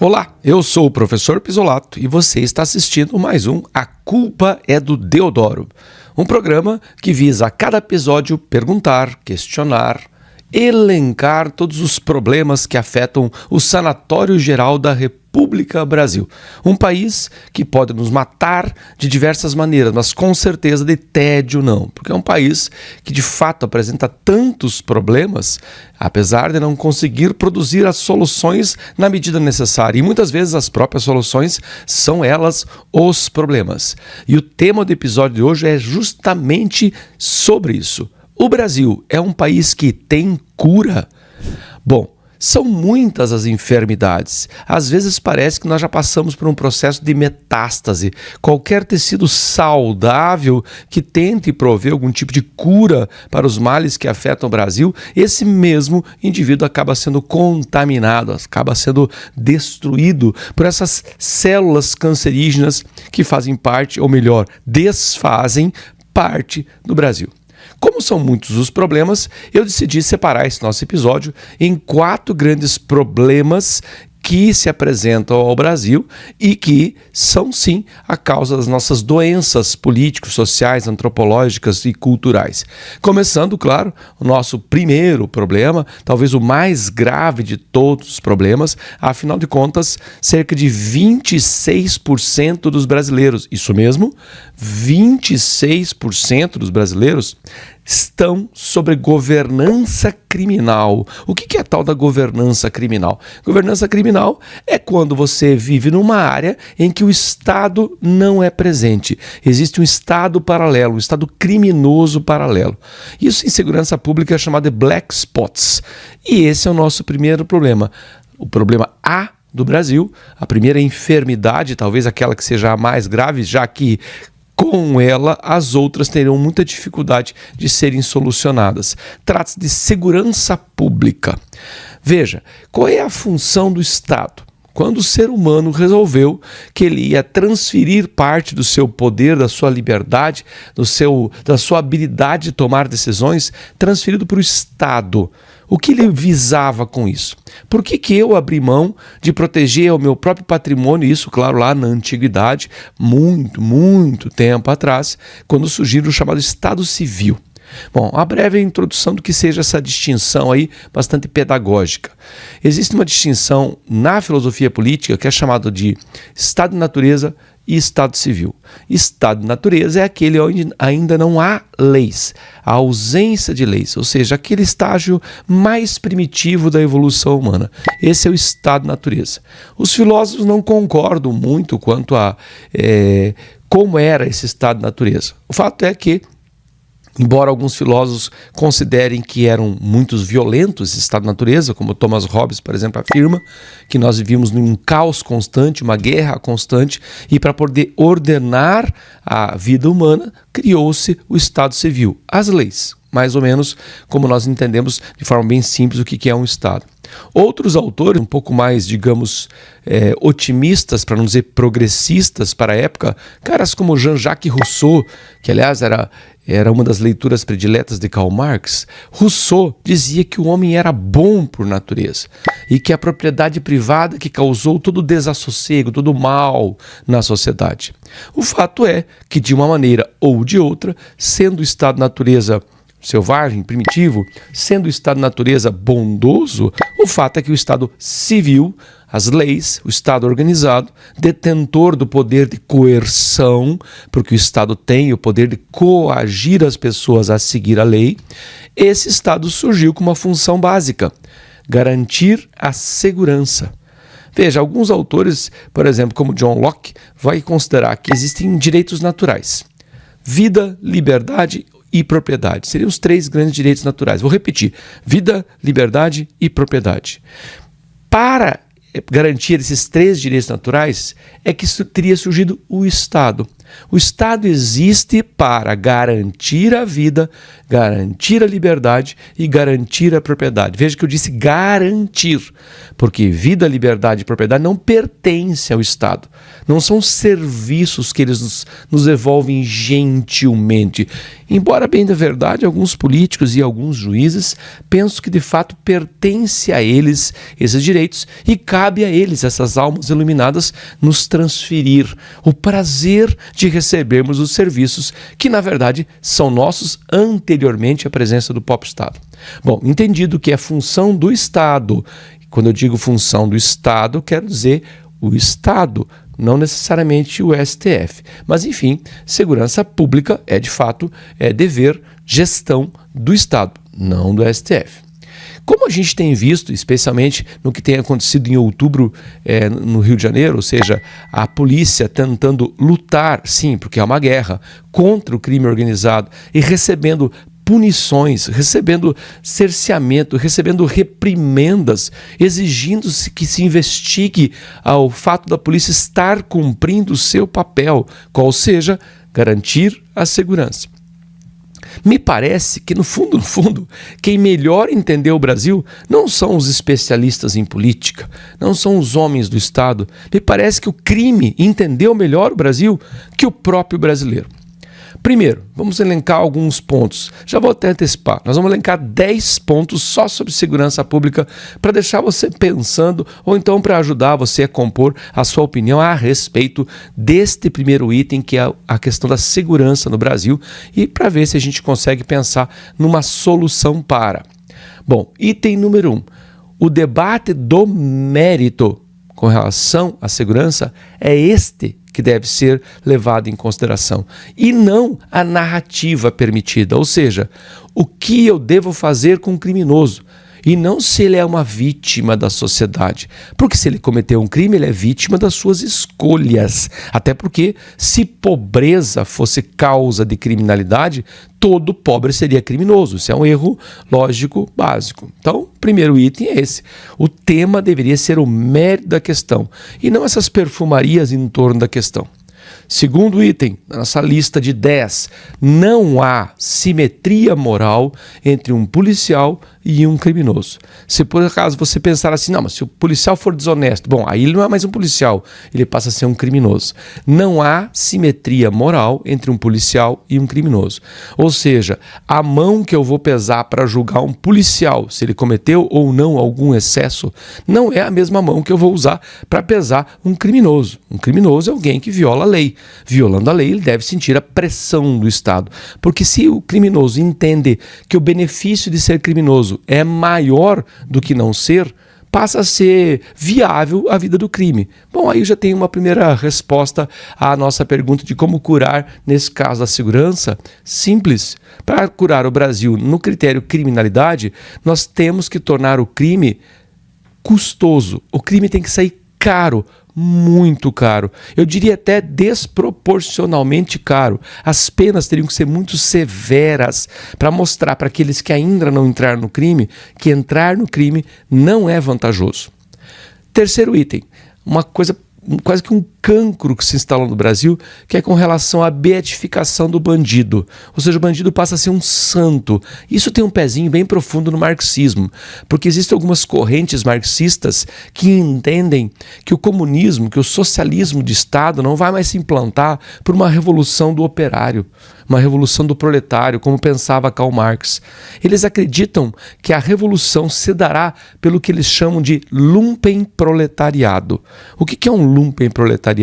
Olá, eu sou o professor Pisolato e você está assistindo mais um A Culpa é do Deodoro, um programa que visa a cada episódio perguntar, questionar, elencar todos os problemas que afetam o Sanatório Geral da República Brasil. Um país que pode nos matar de diversas maneiras, mas com certeza de tédio não, porque é um país que de fato apresenta tantos problemas, apesar de não conseguir produzir as soluções na medida necessária. E muitas vezes as próprias soluções são elas os problemas. E o tema do episódio de hoje é justamente sobre isso. O Brasil é um país que tem cura? Bom, são muitas as enfermidades. Às vezes parece que nós já passamos por um processo de metástase. Qualquer tecido saudável que tente prover algum tipo de cura para os males que afetam o Brasil, esse mesmo indivíduo acaba sendo contaminado, acaba sendo destruído por essas células cancerígenas que fazem parte, ou melhor, desfazem parte do Brasil. Como são muitos os problemas, eu decidi separar esse nosso episódio em 4 grandes problemas que se apresentam ao Brasil e que são, sim, a causa das nossas doenças políticos, sociais, antropológicas e culturais. Começando, claro, o nosso primeiro problema, talvez o mais grave de todos os problemas, afinal de contas, cerca de 26% dos brasileiros, isso mesmo, 26% dos brasileiros estão sobre governança criminal. O que é a tal da governança criminal? Governança criminal é quando você vive numa área em que o Estado não é presente. Existe um Estado paralelo, um Estado criminoso paralelo. Isso em segurança pública é chamado de black spots. E esse é o nosso primeiro problema. O problema A do Brasil, a primeira enfermidade, talvez aquela que seja a mais grave, já que com ela, as outras terão muita dificuldade de serem solucionadas. Trata-se de segurança pública. Veja, qual é a função do Estado? Quando o ser humano resolveu que ele ia transferir parte do seu poder, da sua liberdade, da sua habilidade de tomar decisões, transferido para o Estado. O que ele visava com isso? Por que eu abri mão de proteger o meu próprio patrimônio, isso, claro, lá na antiguidade, muito tempo atrás, quando surgiu o chamado Estado Civil? Bom, a breve introdução do que seja essa distinção aí, bastante pedagógica. Existe uma distinção na filosofia política que é chamada de Estado de natureza e Estado civil. Estado de natureza é aquele onde ainda não há leis, a ausência de leis, ou seja, aquele estágio mais primitivo da evolução humana. Esse é o Estado de natureza. Os filósofos não concordam muito quanto a como era esse Estado de natureza. O fato é que, embora alguns filósofos considerem que eram muito violentos esse estado de natureza, como Thomas Hobbes, por exemplo, afirma que nós vivíamos num caos constante, uma guerra constante, e para poder ordenar a vida humana, criou-se o Estado Civil, as leis, mais ou menos como nós entendemos de forma bem simples o que é um Estado. Outros autores, um pouco mais, digamos, otimistas, para não dizer progressistas para a época, caras como Jean-Jacques Rousseau, que aliás era uma das leituras prediletas de Karl Marx. Rousseau dizia que o homem era bom por natureza e que a propriedade privada que causou todo o desassossego, todo o mal na sociedade. O fato é que, de uma maneira ou de outra, sendo o estado de natureza selvagem, primitivo, sendo o estado de natureza bondoso, o fato é que o estado civil, as leis, o Estado organizado, detentor do poder de coerção, porque o Estado tem o poder de coagir as pessoas a seguir a lei, esse Estado surgiu com uma função básica: garantir a segurança. Veja, alguns autores, por exemplo, como John Locke, vai considerar que existem direitos naturais: vida, liberdade e propriedade. Seriam os 3 grandes direitos naturais. Vou repetir: vida, liberdade e propriedade. Para garantir esses 3 direitos naturais é que teria surgido o Estado. O Estado existe para garantir a vida, garantir a liberdade e garantir a propriedade. Veja que eu disse garantir, porque vida, liberdade e propriedade não pertencem ao Estado. Não são serviços que eles nos devolvem gentilmente. Embora, bem da verdade, alguns políticos e alguns juízes pensam que de fato pertence a eles esses direitos e cabe a eles, essas almas iluminadas, nos transferir o prazer de recebermos os serviços que, na verdade, são nossos anteriormente à presença do próprio Estado. Bom, entendido que é função do Estado. Quando eu digo função do Estado, quero dizer o Estado, não necessariamente o STF. Mas, enfim, segurança pública é, de fato, dever, gestão do Estado, não do STF. Como a gente tem visto, especialmente no que tem acontecido em outubro no Rio de Janeiro, ou seja, a polícia tentando lutar, sim, porque é uma guerra, contra o crime organizado e recebendo punições, recebendo cerceamento, recebendo reprimendas, exigindo-se que se investigue ao fato da polícia estar cumprindo o seu papel, qual seja, garantir a segurança. Me parece que, no fundo, quem melhor entendeu o Brasil não são os especialistas em política, não são os homens do Estado. Me parece que o crime entendeu melhor o Brasil que o próprio brasileiro. Primeiro, vamos elencar alguns pontos. Já vou até antecipar. Nós vamos elencar 10 pontos só sobre segurança pública para deixar você pensando ou então para ajudar você a compor a sua opinião a respeito deste primeiro item, que é a questão da segurança no Brasil, e para ver se a gente consegue pensar numa solução para. Bom, item número 1. O debate do mérito com relação à segurança é este que deve ser levado em consideração, e não a narrativa permitida, ou seja, o que eu devo fazer com o criminoso, e não se ele é uma vítima da sociedade, porque se ele cometeu um crime, ele é vítima das suas escolhas, até porque se pobreza fosse causa de criminalidade, todo pobre seria criminoso. Isso é um erro lógico básico. Então, o primeiro item é esse. O tema deveria ser o mérito da questão e não essas perfumarias em torno da questão. Segundo item, na nossa lista de 10, não há simetria moral entre um policial e um criminoso. Se por acaso você pensar assim, não, mas se o policial for desonesto, bom, aí ele não é mais um policial, ele passa a ser um criminoso. Não há simetria moral entre um policial e um criminoso. Ou seja, a mão que eu vou pesar para julgar um policial, se ele cometeu ou não algum excesso, não é a mesma mão que eu vou usar para pesar um criminoso. Um criminoso é alguém que viola a lei. Violando a lei, ele deve sentir a pressão do Estado. Porque se o criminoso entende que o benefício de ser criminoso é maior do que não ser, passa a ser viável a vida do crime. Bom, aí eu já tenho uma primeira resposta à nossa pergunta de como curar, nesse caso, a segurança. Simples. Para curar o Brasil no critério criminalidade, nós temos que tornar o crime custoso. O crime tem que sair caro, muito caro. Eu diria até desproporcionalmente caro. As penas teriam que ser muito severas para mostrar para aqueles que ainda não entraram no crime que entrar no crime não é vantajoso. Terceiro item, uma coisa quase que um cancro que se instalou no Brasil, que é com relação à beatificação do bandido. Ou seja, o bandido passa a ser um santo. Isso tem um pezinho bem profundo no marxismo, porque existem algumas correntes marxistas que entendem que o comunismo, que o socialismo de Estado não vai mais se implantar por uma revolução do operário, uma revolução do proletário, como pensava Karl Marx. Eles acreditam que a revolução se dará pelo que eles chamam de lumpenproletariado. O que é um lumpenproletariado?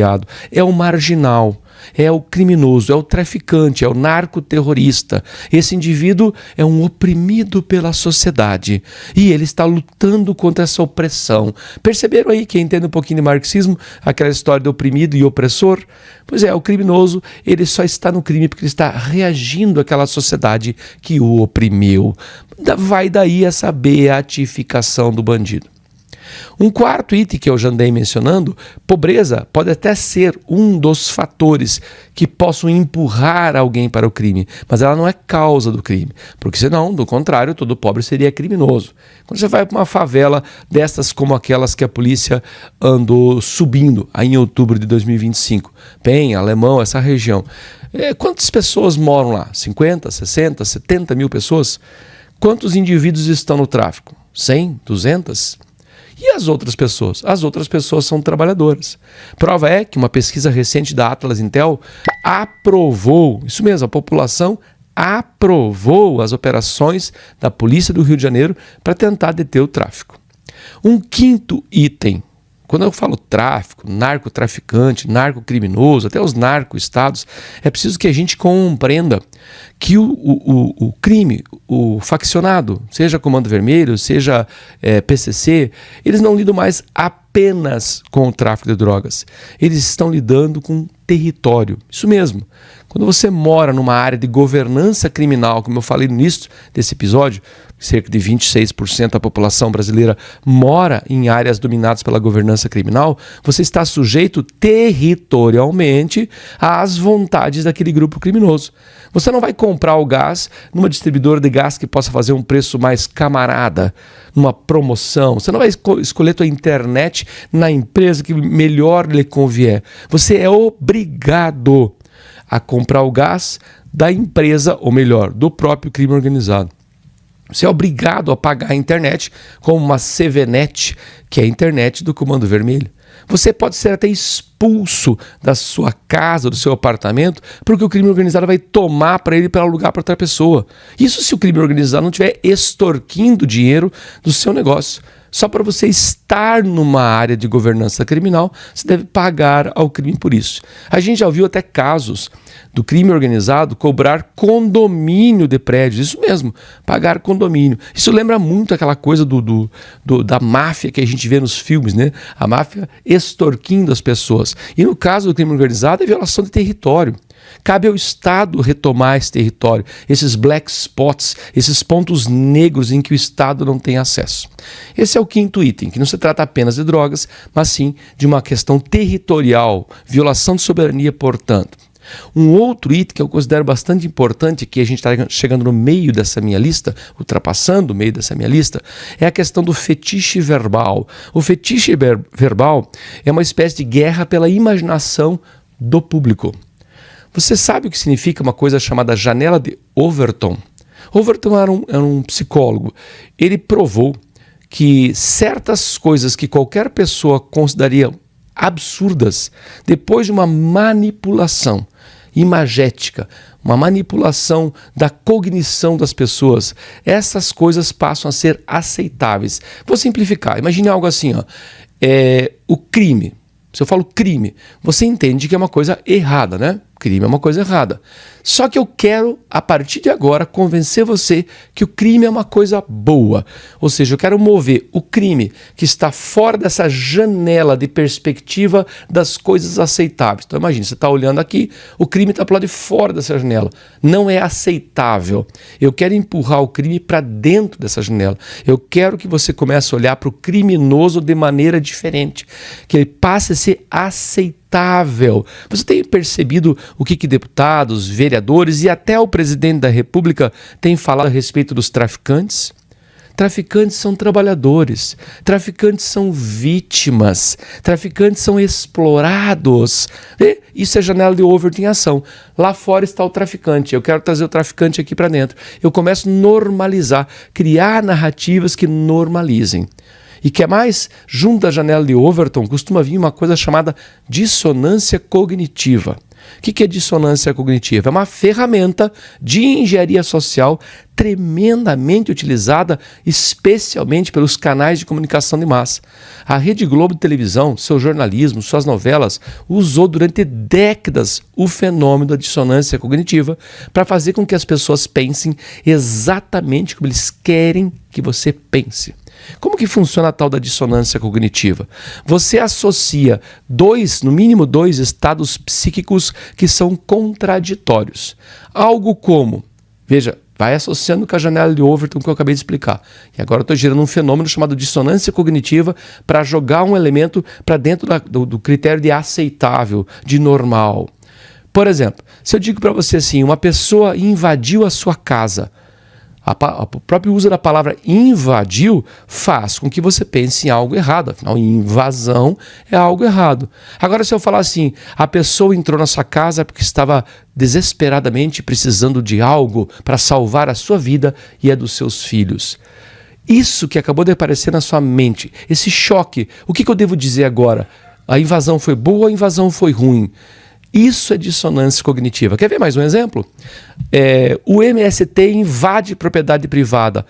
É o marginal, é o criminoso, é o traficante, é o narcoterrorista. Esse indivíduo é um oprimido pela sociedade e ele está lutando contra essa opressão. Perceberam aí, quem entende um pouquinho de marxismo, aquela história do oprimido e opressor? Pois é, o criminoso, ele só está no crime porque ele está reagindo àquela sociedade que o oprimiu. Vai daí essa beatificação do bandido. Um quarto item que eu já andei mencionando, pobreza pode até ser um dos fatores que possam empurrar alguém para o crime, mas ela não é causa do crime, porque senão, do contrário, todo pobre seria criminoso. Quando você vai para uma favela dessas como aquelas que a polícia andou subindo aí em outubro de 2025, Penha, Alemão, essa região, quantas pessoas moram lá? 50, 60, 70 mil pessoas? Quantos indivíduos estão no tráfico? 100, 200? E as outras pessoas? As outras pessoas são trabalhadoras. Prova é que uma pesquisa recente da Atlas Intel aprovou, isso mesmo, a população aprovou as operações da Polícia do Rio de Janeiro para tentar deter o tráfico. Um quinto item, quando eu falo tráfico, narcotraficante, narcocriminoso, até os narco-estados, é preciso que a gente compreenda que o crime, o faccionado, seja Comando Vermelho, seja PCC, eles não lidam mais apenas com o tráfico de drogas. Eles estão lidando com território. Isso mesmo. Quando você mora numa área de governança criminal, como eu falei no início desse episódio, cerca de 26% da população brasileira mora em áreas dominadas pela governança criminal, você está sujeito territorialmente às vontades daquele grupo criminoso. Você não vai comprar o gás numa distribuidora de gás que possa fazer um preço mais camarada, numa promoção. Você não vai escolher tua internet na empresa que melhor lhe convier. Você é obrigado a comprar o gás da empresa, ou melhor, do próprio crime organizado. Você é obrigado a pagar a internet como uma CVNet, que é a internet do Comando Vermelho. Você pode ser até expulso da sua casa, do seu apartamento, porque o crime organizado vai tomar para ele para alugar para outra pessoa. Isso se o crime organizado não estiver extorquindo dinheiro do seu negócio. Só para você estar numa área de governança criminal, você deve pagar ao crime por isso. A gente já ouviu até casos do crime organizado cobrar condomínio de prédios. Isso mesmo, pagar condomínio. Isso lembra muito aquela coisa da máfia que a gente vê nos filmes, né? A máfia extorquindo as pessoas. E no caso do crime organizado é violação de território. Cabe ao Estado retomar esse território, esses black spots, esses pontos negros em que o Estado não tem acesso. Esse é o quinto item, que não se trata apenas de drogas, mas sim de uma questão territorial, violação de soberania, portanto. Um outro item que eu considero bastante importante, que a gente está chegando no meio dessa minha lista, ultrapassando o meio dessa minha lista, é a questão do fetiche verbal. O fetiche verbal é uma espécie de guerra pela imaginação do público. Você sabe o que significa uma coisa chamada janela de Overton? Overton era um psicólogo. Ele provou que certas coisas que qualquer pessoa consideraria absurdas, depois de uma manipulação imagética, uma manipulação da cognição das pessoas, essas coisas passam a ser aceitáveis. Vou simplificar. Imagine algo assim, ó. O crime. Se eu falo crime, você entende que é uma coisa errada, né? Crime é uma coisa errada. Só que eu quero, a partir de agora, convencer você que o crime é uma coisa boa. Ou seja, eu quero mover o crime que está fora dessa janela de perspectiva das coisas aceitáveis. Então imagine, você está olhando aqui, o crime está para o lado de fora dessa janela. Não é aceitável. Eu quero empurrar o crime para dentro dessa janela. Eu quero que você comece a olhar para o criminoso de maneira diferente. Que ele passe a ser aceitável. Você tem percebido o que deputados, vereadores e até o presidente da República têm falado a respeito dos traficantes? Traficantes são trabalhadores, traficantes são vítimas, traficantes são explorados. E isso é janela de Overton em ação. Lá fora está o traficante, eu quero trazer o traficante aqui para dentro. Eu começo a normalizar, criar narrativas que normalizem. E que é mais? Junto à janela de Overton costuma vir uma coisa chamada dissonância cognitiva. O que é dissonância cognitiva? É uma ferramenta de engenharia social tremendamente utilizada, especialmente pelos canais de comunicação de massa. A Rede Globo de televisão, seu jornalismo, suas novelas, usou durante décadas o fenômeno da dissonância cognitiva para fazer com que as pessoas pensem exatamente como eles querem que você pense. Como que funciona a tal da dissonância cognitiva? Você associa no mínimo dois estados psíquicos que são contraditórios. Algo como, veja, vai associando com a janela de Overton que eu acabei de explicar. E agora eu estou gerando um fenômeno chamado dissonância cognitiva para jogar um elemento para dentro do critério de aceitável, de normal. Por exemplo, se eu digo para você assim, uma pessoa invadiu a sua casa, o próprio uso da palavra invadiu faz com que você pense em algo errado. Afinal, invasão é algo errado. Agora, se eu falar assim, a pessoa entrou na sua casa porque estava desesperadamente precisando de algo para salvar a sua vida e a dos seus filhos. Isso que acabou de aparecer na sua mente, esse choque, o que eu devo dizer agora? A invasão foi boa ou a invasão foi ruim? Isso é dissonância cognitiva. Quer ver mais um exemplo? O MST invade propriedade privada.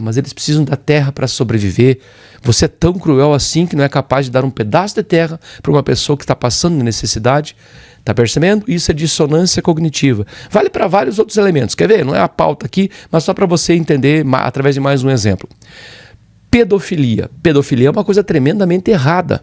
Mas eles precisam da terra para sobreviver. Você é tão cruel assim que não é capaz de dar um pedaço de terra para uma pessoa que está passando necessidade? Está percebendo? Isso é dissonância cognitiva. Vale para vários outros elementos. Quer ver? Não é a pauta aqui, mas só para você entender através de mais um exemplo. Pedofilia. Pedofilia é uma coisa tremendamente errada.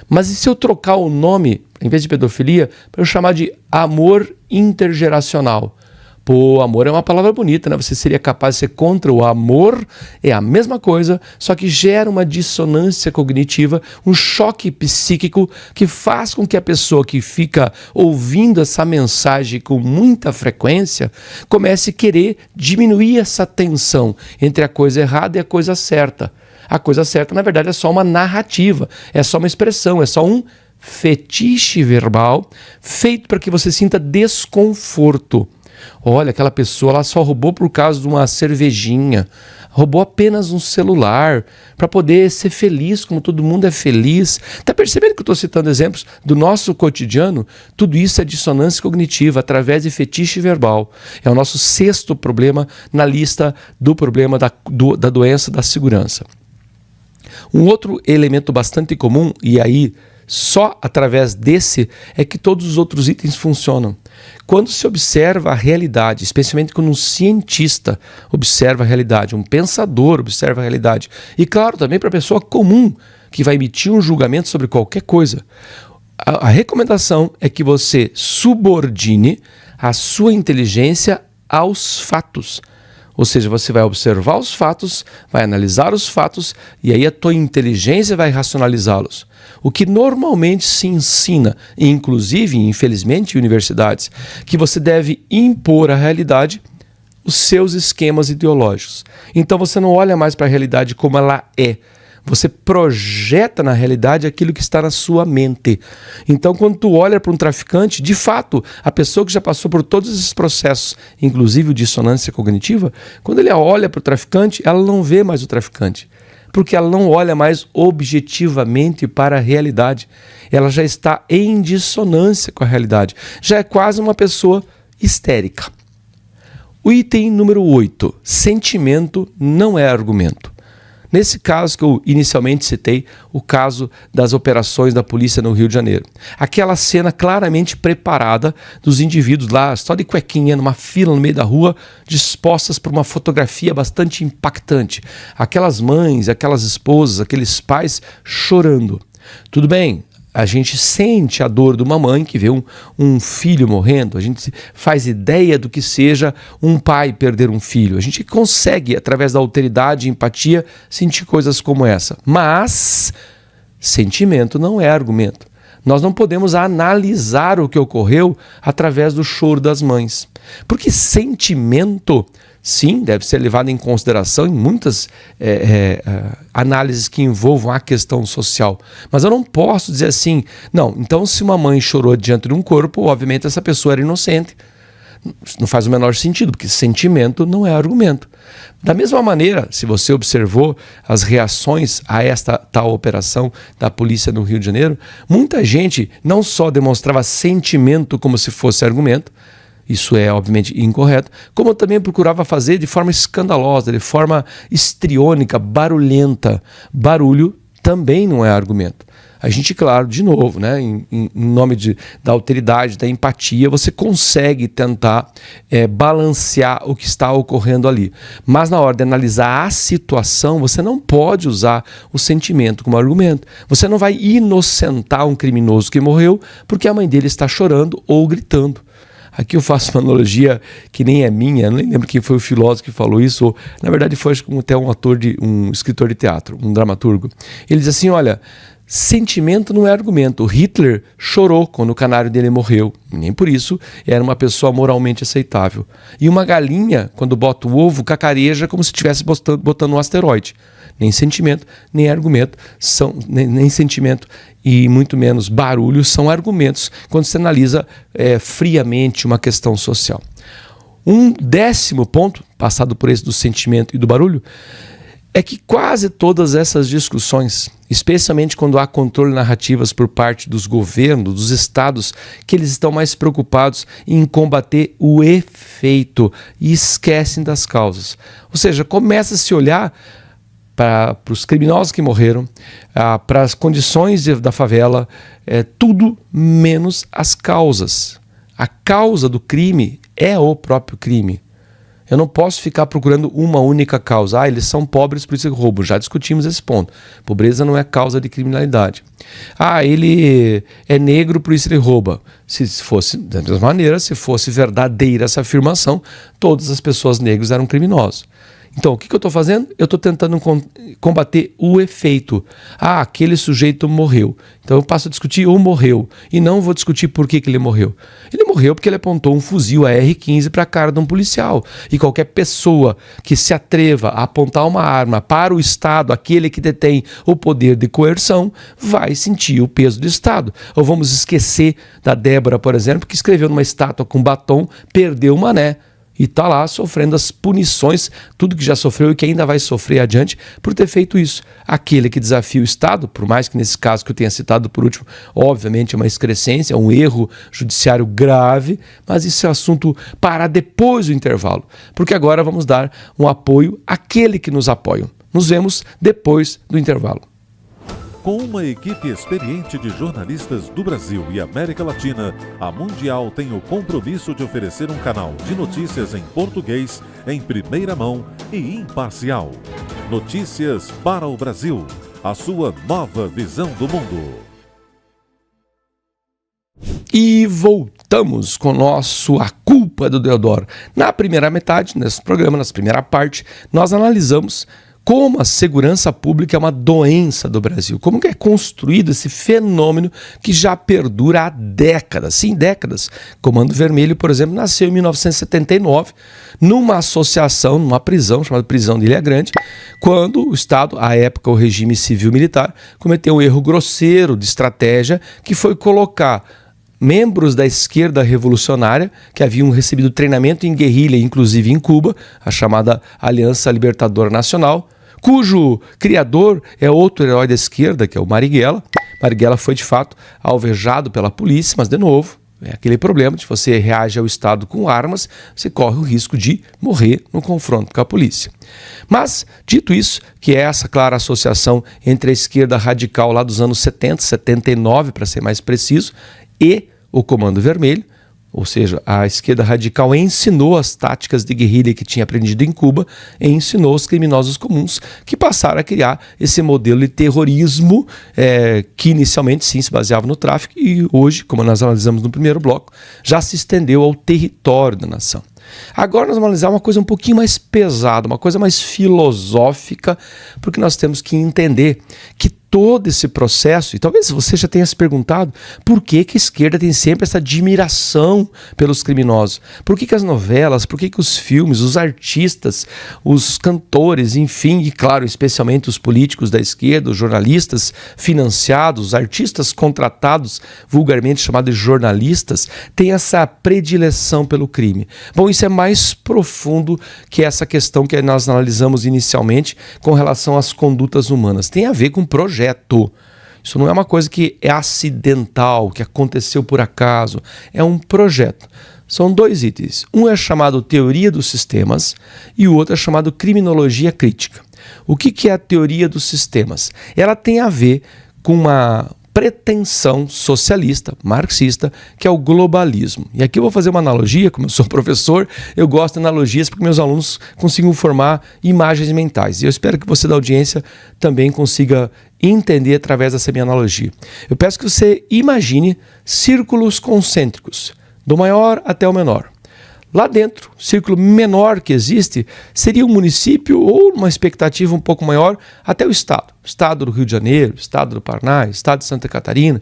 Mas e se eu trocar o nome, em vez de pedofilia, para eu chamar de amor intergeracional? Pô, amor é uma palavra bonita, né? Você seria capaz de ser contra o amor? É a mesma coisa, só que gera uma dissonância cognitiva, um choque psíquico que faz com que a pessoa que fica ouvindo essa mensagem com muita frequência comece a querer diminuir essa tensão entre a coisa errada e a coisa certa. A coisa certa, na verdade, é só uma narrativa, é só uma expressão, é só um fetiche verbal feito para que você sinta desconforto. Olha, aquela pessoa ela só roubou por causa de uma cervejinha, roubou apenas um celular para poder ser feliz, como todo mundo é feliz. Está percebendo que eu estou citando exemplos do nosso cotidiano? Tudo isso é dissonância cognitiva através de fetiche verbal. É o nosso sexto problema na lista do problema da doença da segurança. Um outro elemento bastante comum, e aí só através desse é que todos os outros itens funcionam. Quando se observa a realidade, especialmente quando um cientista observa a realidade, um pensador observa a realidade, e claro, também para a pessoa comum que vai emitir um julgamento sobre qualquer coisa, a recomendação é que você subordine a sua inteligência aos fatos. Ou seja, você vai observar os fatos, vai analisar os fatos e aí a tua inteligência vai racionalizá-los. O que normalmente se ensina, inclusive, infelizmente, em universidades, que você deve impor à realidade os seus esquemas ideológicos. Então você não olha mais para a realidade como ela é. Você projeta na realidade aquilo que está na sua mente. Então, quando tu olha para um traficante, de fato, a pessoa que já passou por todos esses processos, inclusive o dissonância cognitiva, quando ele olha para o traficante, ela não vê mais o traficante. Porque ela não olha mais objetivamente para a realidade. Ela já está em dissonância com a realidade. Já é quase uma pessoa histérica. O item número 8. Sentimento não é argumento. Nesse caso que eu inicialmente citei, o caso das operações da polícia no Rio de Janeiro. Aquela cena claramente preparada dos indivíduos lá, só de cuequinha, numa fila no meio da rua, dispostas para uma fotografia bastante impactante. Aquelas mães, aquelas esposas, aqueles pais chorando. Tudo bem, a gente sente a dor de uma mãe que vê um filho morrendo, a gente faz ideia do que seja um pai perder um filho. A gente consegue, através da alteridade e empatia, sentir coisas como essa. Mas sentimento não é argumento. Nós não podemos analisar o que ocorreu através do choro das mães. Porque sentimento, sim, deve ser levado em consideração em muitas análises que envolvam a questão social. Mas eu não posso dizer assim, não, então se uma mãe chorou diante de um corpo, obviamente essa pessoa era inocente. Não faz o menor sentido, porque sentimento não é argumento. Da mesma maneira, se você observou as reações a esta tal operação da polícia no Rio de Janeiro, muita gente não só demonstrava sentimento como se fosse argumento, isso é obviamente incorreto, como também procurava fazer de forma escandalosa, de forma histriônica, barulhenta. Barulho também não é argumento. A gente, claro, de novo, né, em nome da alteridade, da empatia, você consegue tentar balancear o que está ocorrendo ali. Mas na hora de analisar a situação, você não pode usar o sentimento como argumento. Você não vai inocentar um criminoso que morreu porque a mãe dele está chorando ou gritando. Aqui eu faço uma analogia que nem é minha, eu não lembro quem foi o filósofo que falou isso, ou, na verdade foi até um escritor de teatro, um dramaturgo. Ele diz assim, olha, sentimento não é argumento. Hitler chorou quando o canário dele morreu, nem por isso era uma pessoa moralmente aceitável. E uma galinha, quando bota o ovo, cacareja como se estivesse botando um asteroide. Nem sentimento, nem argumento, nem sentimento e muito menos barulho são argumentos quando se analisa friamente uma questão social. Um 10º ponto, passado por esse do sentimento e do barulho, é que quase todas essas discussões, especialmente quando há controle narrativas por parte dos governos, dos estados, que eles estão mais preocupados em combater o efeito e esquecem das causas. Ou seja, começa a se olhar para os criminosos que morreram, para as condições da favela, tudo menos as causas. A causa do crime é o próprio crime. Eu não posso ficar procurando uma única causa. Eles são pobres, por isso que roubam. Já discutimos esse ponto. Pobreza não é causa de criminalidade. Ele é negro, por isso ele rouba. Se fosse, da mesma maneira, se fosse verdadeira essa afirmação, todas as pessoas negras eram criminosos. Então, o que eu estou fazendo? Eu estou tentando combater o efeito. Aquele sujeito morreu. Então eu passo a discutir o morreu. E não vou discutir por que ele morreu. Ele morreu porque ele apontou um fuzil AR-15 para a cara de um policial. E qualquer pessoa que se atreva a apontar uma arma para o Estado, aquele que detém o poder de coerção, vai sentir o peso do Estado. Ou vamos esquecer da Débora, por exemplo, que escreveu numa estátua com batom, perdeu o mané. E está lá sofrendo as punições, tudo que já sofreu e que ainda vai sofrer adiante por ter feito isso. Aquele que desafia o Estado, por mais que nesse caso que eu tenha citado por último, obviamente é uma excrescência, é um erro judiciário grave, mas isso é assunto para depois do intervalo, porque agora vamos dar um apoio àquele que nos apoia. Nos vemos depois do intervalo. Com uma equipe experiente de jornalistas do Brasil e América Latina, a Mundial tem o compromisso de oferecer um canal de notícias em português, em primeira mão e imparcial. Notícias para o Brasil, a sua nova visão do mundo. E voltamos com o nosso A Culpa do Deodoro. Na primeira metade, nesse programa, na primeira parte, nós analisamos como a segurança pública é uma doença do Brasil, como que é construído esse fenômeno que já perdura há décadas, sim, décadas. Comando Vermelho, por exemplo, nasceu em 1979, numa associação, numa prisão, chamada Prisão de Ilha Grande, quando o Estado, à época o regime civil-militar, cometeu um erro grosseiro de estratégia, que foi colocar membros da esquerda revolucionária, que haviam recebido treinamento em guerrilha, inclusive em Cuba, a chamada Aliança Libertadora Nacional, cujo criador é outro herói da esquerda, que é o Marighella. Marighella foi, de fato, alvejado pela polícia, mas, de novo, é aquele problema de você reage ao Estado com armas, você corre o risco de morrer no confronto com a polícia. Mas, dito isso, que é essa clara associação entre a esquerda radical lá dos anos 70, 79, para ser mais preciso, e o Comando Vermelho, ou seja, a esquerda radical ensinou as táticas de guerrilha que tinha aprendido em Cuba e ensinou os criminosos comuns que passaram a criar esse modelo de terrorismo que inicialmente sim se baseava no tráfico e hoje, como nós analisamos no primeiro bloco, já se estendeu ao território da nação. Agora nós vamos analisar uma coisa um pouquinho mais pesada, uma coisa mais filosófica, porque nós temos que entender que todo esse processo, e talvez você já tenha se perguntado por que a esquerda tem sempre essa admiração pelos criminosos, por que as novelas, por que os filmes, os artistas, os cantores, enfim, e claro, especialmente os políticos da esquerda, os jornalistas financiados, os artistas contratados, vulgarmente chamados de jornalistas, têm essa predileção pelo crime. Bom, isso é mais profundo que essa questão que nós analisamos inicialmente com relação às condutas humanas. Tem a ver com projeto. Isso não é uma coisa que é acidental, que aconteceu por acaso. É um projeto. São dois itens. Um é chamado teoria dos sistemas e o outro é chamado criminologia crítica. O que é a teoria dos sistemas? Ela tem a ver com uma pretensão socialista, marxista, que é o globalismo. E aqui eu vou fazer uma analogia, como eu sou professor, eu gosto de analogias para que meus alunos consigam formar imagens mentais. E eu espero que você da audiência também consiga entender através dessa minha analogia. Eu peço que você imagine círculos concêntricos, do maior até o menor. Lá dentro, o círculo menor que existe seria um município ou uma expectativa um pouco maior até o Estado. Estado do Rio de Janeiro, Estado do Paraná, Estado de Santa Catarina.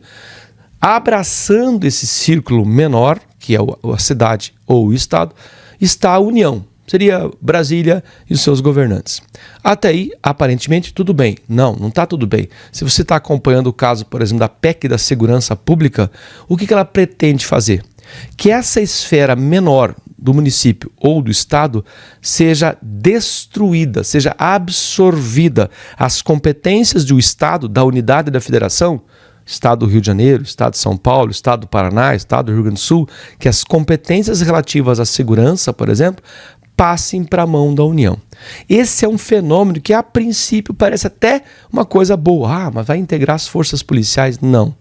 Abraçando esse círculo menor, que é a cidade ou o Estado, está a União. Seria Brasília e os seus governantes. Até aí, aparentemente, tudo bem. Não está tudo bem. Se você está acompanhando o caso, por exemplo, da PEC da Segurança Pública, o que ela pretende fazer? Que essa esfera menor do município ou do estado seja destruída, seja absorvida. As competências do estado, da unidade da federação, Estado do Rio de Janeiro, Estado de São Paulo, Estado do Paraná, Estado do Rio Grande do Sul, que as competências relativas à segurança, por exemplo, passem para a mão da União. Esse é um fenômeno que, a princípio, parece até uma coisa boa. Mas vai integrar as forças policiais? Não.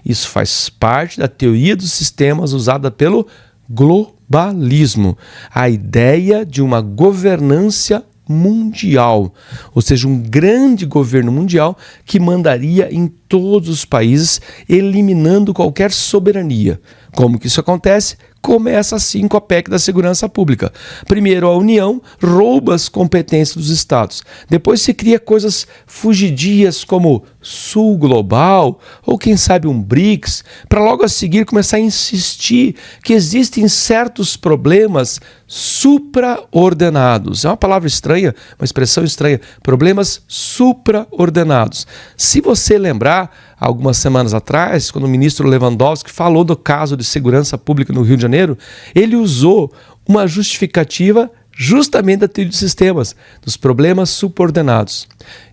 Isso faz parte da teoria dos sistemas usada pelo globalismo. A ideia de uma governança mundial, ou seja, um grande governo mundial que mandaria em todos os países, eliminando qualquer soberania. Como que isso acontece? Começa assim com a PEC da Segurança Pública. Primeiro, a União rouba as competências dos estados. Depois se cria coisas fugidias como Sul Global ou quem sabe um BRICS, para logo a seguir começar a insistir que existem certos problemas supraordenados. É uma palavra estranha, uma expressão estranha. Problemas supraordenados. Se você lembrar, algumas semanas atrás, quando o ministro Lewandowski falou do caso de segurança pública no Rio de Janeiro, ele usou uma justificativa justamente da teoria dos sistemas, dos problemas supraordenados.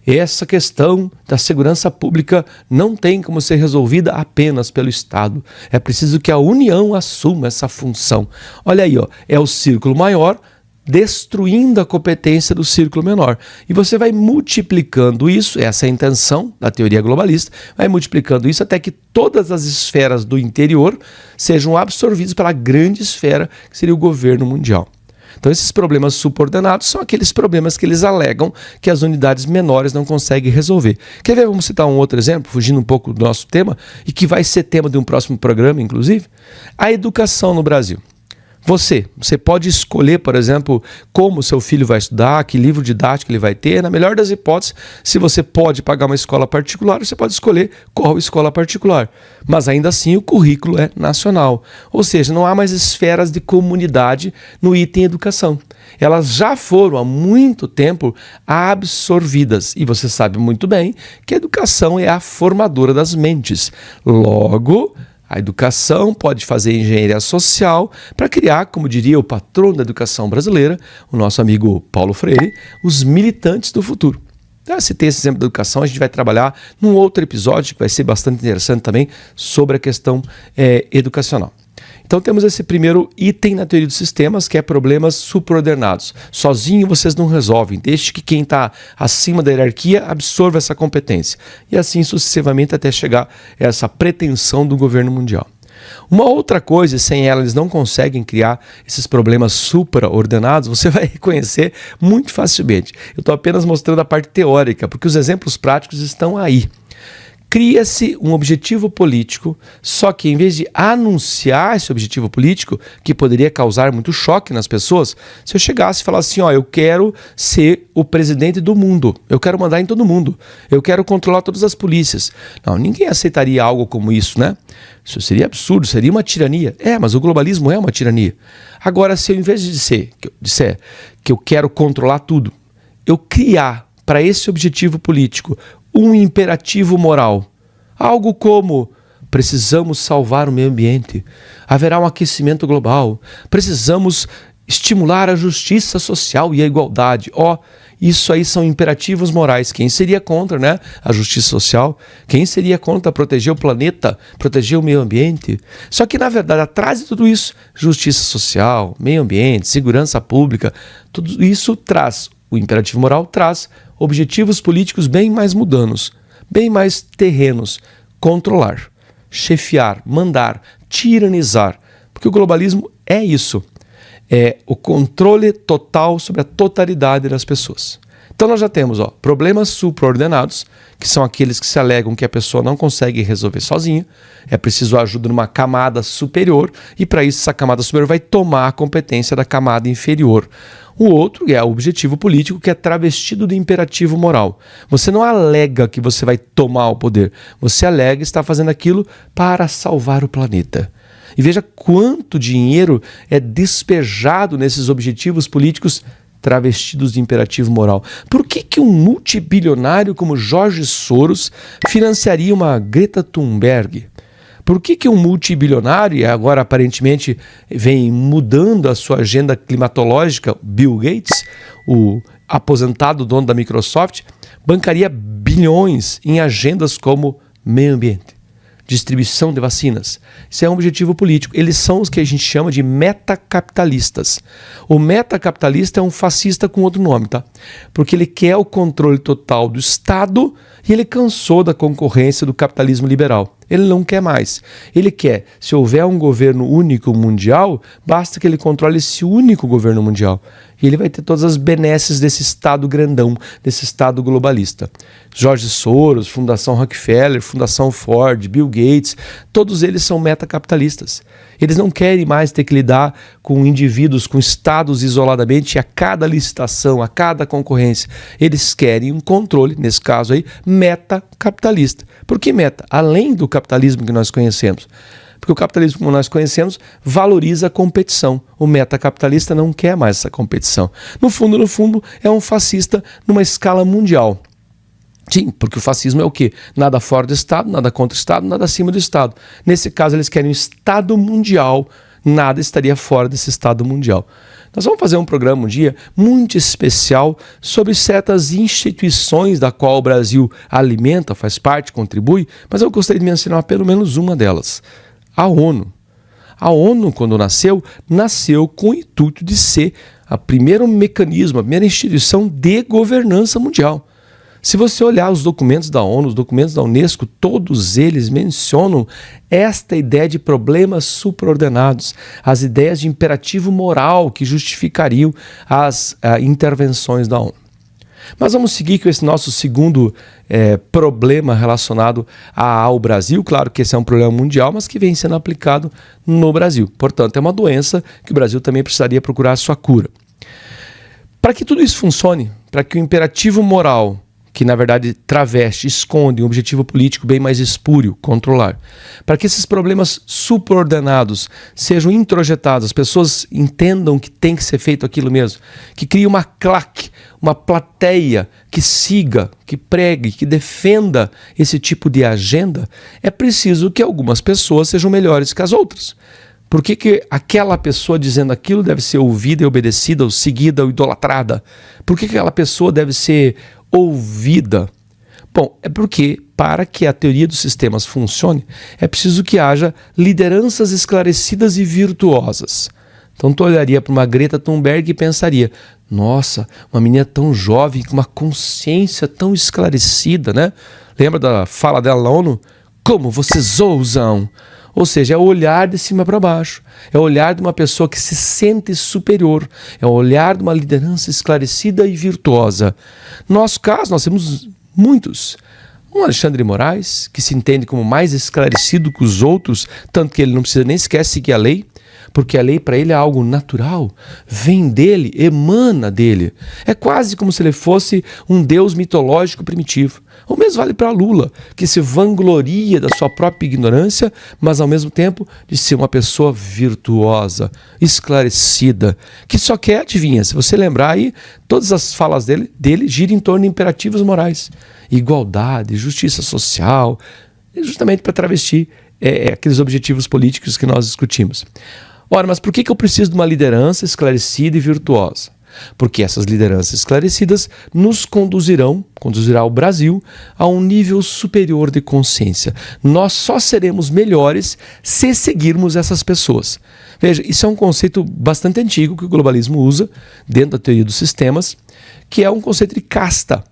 Essa questão da segurança pública não tem como ser resolvida apenas pelo Estado. É preciso que a União assuma essa função. Olha aí, é o círculo maior destruindo a competência do círculo menor. E você vai multiplicando isso, essa é a intenção da teoria globalista, vai multiplicando isso até que todas as esferas do interior sejam absorvidas pela grande esfera que seria o governo mundial. Então esses problemas subordenados são aqueles problemas que eles alegam que as unidades menores não conseguem resolver. Quer ver? Vamos citar um outro exemplo, fugindo um pouco do nosso tema, e que vai ser tema de um próximo programa, inclusive. A educação no Brasil. Você pode escolher, por exemplo, como seu filho vai estudar, que livro didático ele vai ter. Na melhor das hipóteses, se você pode pagar uma escola particular, você pode escolher qual escola particular. Mas ainda assim o currículo é nacional. Ou seja, não há mais esferas de comunidade no item educação. Elas já foram há muito tempo absorvidas. E você sabe muito bem que a educação é a formadora das mentes. Logo, a educação pode fazer engenharia social para criar, como diria o patrono da educação brasileira, o nosso amigo Paulo Freire, os militantes do futuro. Já citei esse exemplo da educação, a gente vai trabalhar num outro episódio que vai ser bastante interessante também sobre a questão educacional. Então temos esse primeiro item na teoria dos sistemas, que é problemas supraordenados. Sozinho vocês não resolvem, deixe que quem está acima da hierarquia absorva essa competência. E assim sucessivamente até chegar a essa pretensão do governo mundial. Uma outra coisa, sem ela eles não conseguem criar esses problemas supraordenados, você vai reconhecer muito facilmente. Eu estou apenas mostrando a parte teórica, porque os exemplos práticos estão aí. Cria-se um objetivo político, só que em vez de anunciar esse objetivo político, que poderia causar muito choque nas pessoas, se eu chegasse e falasse assim, eu quero ser o presidente do mundo, eu quero mandar em todo mundo, eu quero controlar todas as polícias. Não, ninguém aceitaria algo como isso, né? Isso seria absurdo, seria uma tirania. Mas o globalismo é uma tirania. Agora, se eu, em vez de disser que eu quero controlar tudo, eu criar para esse objetivo político um imperativo moral, algo como precisamos salvar o meio ambiente, haverá um aquecimento global, precisamos estimular a justiça social e a igualdade. Isso aí são imperativos morais. Quem seria contra, né, a justiça social? Quem seria contra proteger o planeta, proteger o meio ambiente? Só que, na verdade, atrás de tudo isso, justiça social, meio ambiente, segurança pública, tudo isso traz, o imperativo moral traz objetivos políticos bem mais mundanos, bem mais terrenos. Controlar, chefiar, mandar, tiranizar. Porque o globalismo é isso. É o controle total sobre a totalidade das pessoas. Então nós já temos problemas supraordenados, que são aqueles que se alegam que a pessoa não consegue resolver sozinha, é preciso ajuda numa camada superior, e para isso essa camada superior vai tomar a competência da camada inferior. O outro é o objetivo político, que é travestido de imperativo moral. Você não alega que você vai tomar o poder, você alega estar fazendo aquilo para salvar o planeta. E veja quanto dinheiro é despejado nesses objetivos políticos travestidos de imperativo moral. Por que um multibilionário como George Soros financiaria uma Greta Thunberg? Por que um multibilionário, e agora aparentemente vem mudando a sua agenda climatológica, Bill Gates, o aposentado dono da Microsoft, bancaria bilhões em agendas como meio ambiente, distribuição de vacinas? Isso é um objetivo político. Eles são os que a gente chama de metacapitalistas. O metacapitalista é um fascista com outro nome, tá? Porque ele quer o controle total do Estado e ele cansou da concorrência do capitalismo liberal. Ele não quer mais. Ele quer, se houver um governo único mundial, basta que ele controle esse único governo mundial. E ele vai ter todas as benesses desse Estado grandão, desse Estado globalista. George Soros, Fundação Rockefeller, Fundação Ford, Bill Gates, todos eles são metacapitalistas. Eles não querem mais ter que lidar com indivíduos, com estados isoladamente a cada licitação, a cada concorrência. Eles querem um controle, nesse caso aí, metacapitalista. Por que meta? Além do capitalismo que nós conhecemos. Porque o capitalismo, como nós conhecemos, valoriza a competição. O metacapitalista não quer mais essa competição. No fundo, é um fascista numa escala mundial. Sim, porque o fascismo é o quê? Nada fora do Estado, nada contra o Estado, nada acima do Estado. Nesse caso, eles querem um Estado mundial, nada estaria fora desse Estado mundial. Nós vamos fazer um programa um dia muito especial sobre certas instituições da qual o Brasil alimenta, faz parte, contribui, mas eu gostaria de mencionar pelo menos uma delas. A ONU. A ONU, quando nasceu com o intuito de ser o primeiro mecanismo, a primeira instituição de governança mundial. Se você olhar os documentos da ONU, os documentos da Unesco, todos eles mencionam esta ideia de problemas supraordenados, as ideias de imperativo moral que justificariam as intervenções da ONU. Mas vamos seguir com esse nosso segundo problema relacionado ao Brasil. Claro que esse é um problema mundial, mas que vem sendo aplicado no Brasil. Portanto, é uma doença que o Brasil também precisaria procurar a sua cura. Para que tudo isso funcione, para que o imperativo moral, que na verdade traveste, esconde um objetivo político bem mais espúrio, controlar. Para que esses problemas supraordenados sejam introjetados, as pessoas entendam que tem que ser feito aquilo mesmo, que crie uma claque, uma plateia que siga, que pregue, que defenda esse tipo de agenda, é preciso que algumas pessoas sejam melhores que as outras. Por que aquela pessoa dizendo aquilo deve ser ouvida e obedecida, ou seguida ou idolatrada? Por que aquela pessoa deve ser ouvida? Bom, é porque para que a teoria dos sistemas funcione, é preciso que haja lideranças esclarecidas e virtuosas. Então tu olharia para uma Greta Thunberg e pensaria, nossa, uma menina tão jovem, com uma consciência tão esclarecida, né? Lembra da fala dela na ONU? Como vocês ousam? Ou seja, é o olhar de cima para baixo, é o olhar de uma pessoa que se sente superior, é o olhar de uma liderança esclarecida e virtuosa. No nosso caso, nós temos muitos. Um Alexandre de Moraes, que se entende como mais esclarecido que os outros, tanto que ele não precisa nem sequer seguir a lei, porque a lei para ele é algo natural, vem dele, emana dele. É quase como se ele fosse um deus mitológico primitivo. O mesmo vale para Lula, que se vangloria da sua própria ignorância, mas ao mesmo tempo de ser uma pessoa virtuosa, esclarecida, que só quer, adivinha, se você lembrar aí, todas as falas dele giram em torno de imperativos morais. Igualdade, justiça social, justamente para travestir aqueles objetivos políticos que nós discutimos. Ora, mas por que eu preciso de uma liderança esclarecida e virtuosa? Porque essas lideranças esclarecidas nos conduzirá o Brasil a um nível superior de consciência. Nós só seremos melhores se seguirmos essas pessoas. Veja, isso é um conceito bastante antigo que o globalismo usa dentro da teoria dos sistemas, que é um conceito de casta.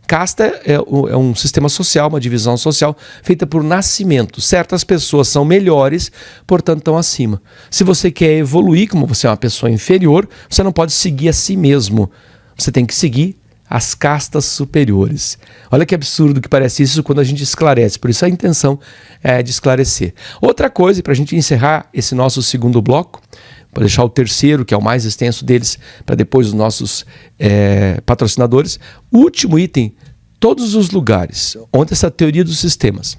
Casta é um sistema social, uma divisão social feita por nascimento. Certas pessoas são melhores, portanto estão acima. Se você quer evoluir, como você é uma pessoa inferior, você não pode seguir a si mesmo. Você tem que seguir as castas superiores. Olha que absurdo que parece isso quando a gente esclarece. Por isso a intenção é de esclarecer. Outra coisa, para a gente encerrar esse nosso segundo bloco, para deixar o terceiro, que é o mais extenso deles, para depois os nossos patrocinadores. O último item, todos os lugares onde essa teoria dos sistemas,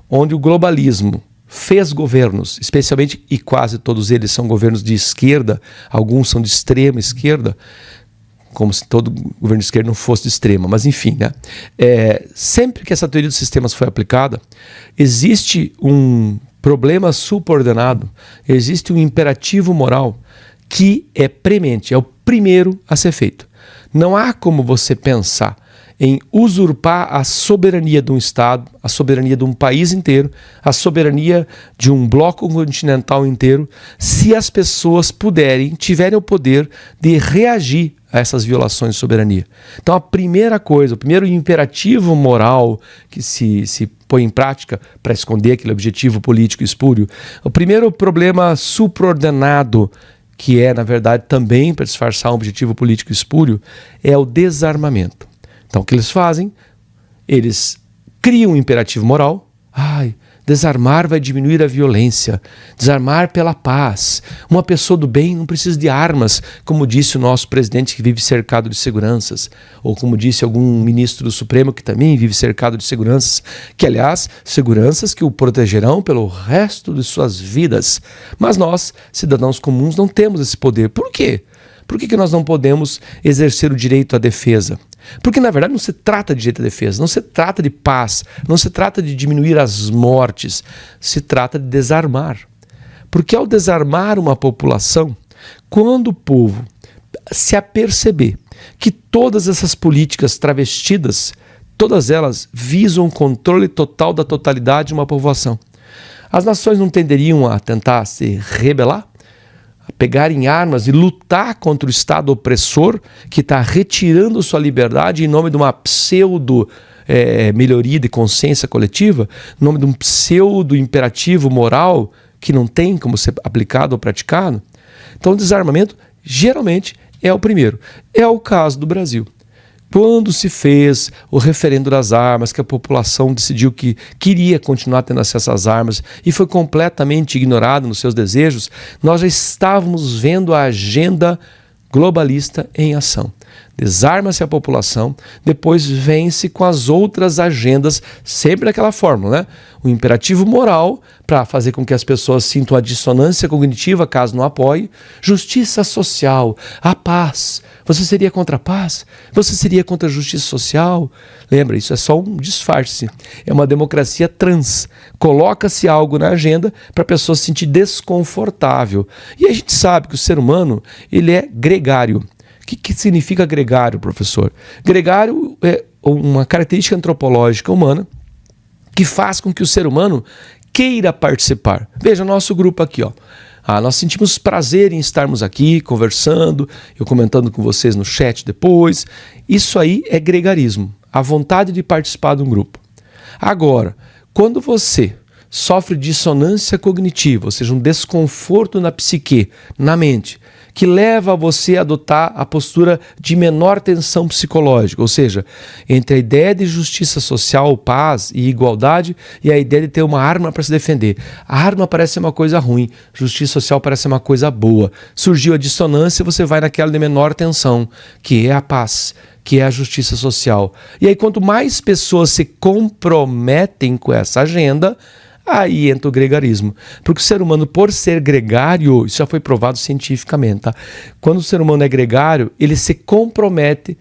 onde o globalismo fez governos, especialmente, e quase todos eles são governos de esquerda, alguns são de extrema esquerda, como se todo governo de esquerda não fosse de extrema, mas enfim, né? Sempre que essa teoria dos sistemas foi aplicada, existe um problema subordenado, existe um imperativo moral que é premente, é o primeiro a ser feito. Não há como você pensar em usurpar a soberania de um Estado, a soberania de um país inteiro, a soberania de um bloco continental inteiro, se as pessoas tiverem o poder de reagir a essas violações de soberania. Então a primeira coisa, o primeiro imperativo moral que se põe em prática para esconder aquele objetivo político espúrio, o primeiro problema supraordenado, que é, na verdade, também para disfarçar um objetivo político espúrio, é o desarmamento. Então, o que eles fazem? Eles criam um imperativo moral. Desarmar vai diminuir a violência. Desarmar pela paz. Uma pessoa do bem não precisa de armas, como disse o nosso presidente que vive cercado de seguranças. Ou como disse algum ministro do Supremo que também vive cercado de seguranças. Que, aliás, seguranças que o protegerão pelo resto de suas vidas. Mas nós, cidadãos comuns, não temos esse poder. Por quê? Por que nós não podemos exercer o direito à defesa? Porque, na verdade, não se trata de direito à defesa, não se trata de paz, não se trata de diminuir as mortes, se trata de desarmar. Porque ao desarmar uma população, quando o povo se aperceber que todas essas políticas travestidas, todas elas visam o controle total da totalidade de uma povoação, as nações não tenderiam a tentar se rebelar? A pegar em armas e lutar contra o Estado opressor que está retirando sua liberdade em nome de uma pseudo-melhoria de consciência coletiva, em nome de um pseudo-imperativo moral que não tem como ser aplicado ou praticado? Então o desarmamento geralmente é o primeiro. É o caso do Brasil. Quando se fez o referendo das armas, que a população decidiu que queria continuar tendo acesso às armas e foi completamente ignorada nos seus desejos, nós já estávamos vendo a agenda globalista em ação. Desarma-se a população, depois vem-se com as outras agendas, sempre daquela fórmula, né? O imperativo moral, para fazer com que as pessoas sintam a dissonância cognitiva, caso não apoie. Justiça social, a paz. Você seria contra a paz? Você seria contra a justiça social? Lembra, isso é só um disfarce. É uma democracia trans. Coloca-se algo na agenda para a pessoa se sentir desconfortável. E a gente sabe que o ser humano, ele é gregário. O que significa gregário, professor? Gregário é uma característica antropológica humana que faz com que o ser humano queira participar. Veja, nosso grupo aqui, ó. Nós sentimos prazer em estarmos aqui conversando, eu comentando com vocês no chat depois. Isso aí é gregarismo, a vontade de participar de um grupo. Agora, quando você sofre dissonância cognitiva, ou seja, um desconforto na psique, na mente, que leva você a adotar a postura de menor tensão psicológica, ou seja, entre a ideia de justiça social, paz e igualdade e a ideia de ter uma arma para se defender. A arma parece uma coisa ruim, justiça social parece uma coisa boa. Surgiu a dissonância, você vai naquela de menor tensão, que é a paz, que é a justiça social. E aí, quanto mais pessoas se comprometem com essa agenda, aí entra o gregarismo. Porque o ser humano, por ser gregário, isso já foi provado cientificamente, tá? Quando o ser humano é gregário, ele se compromete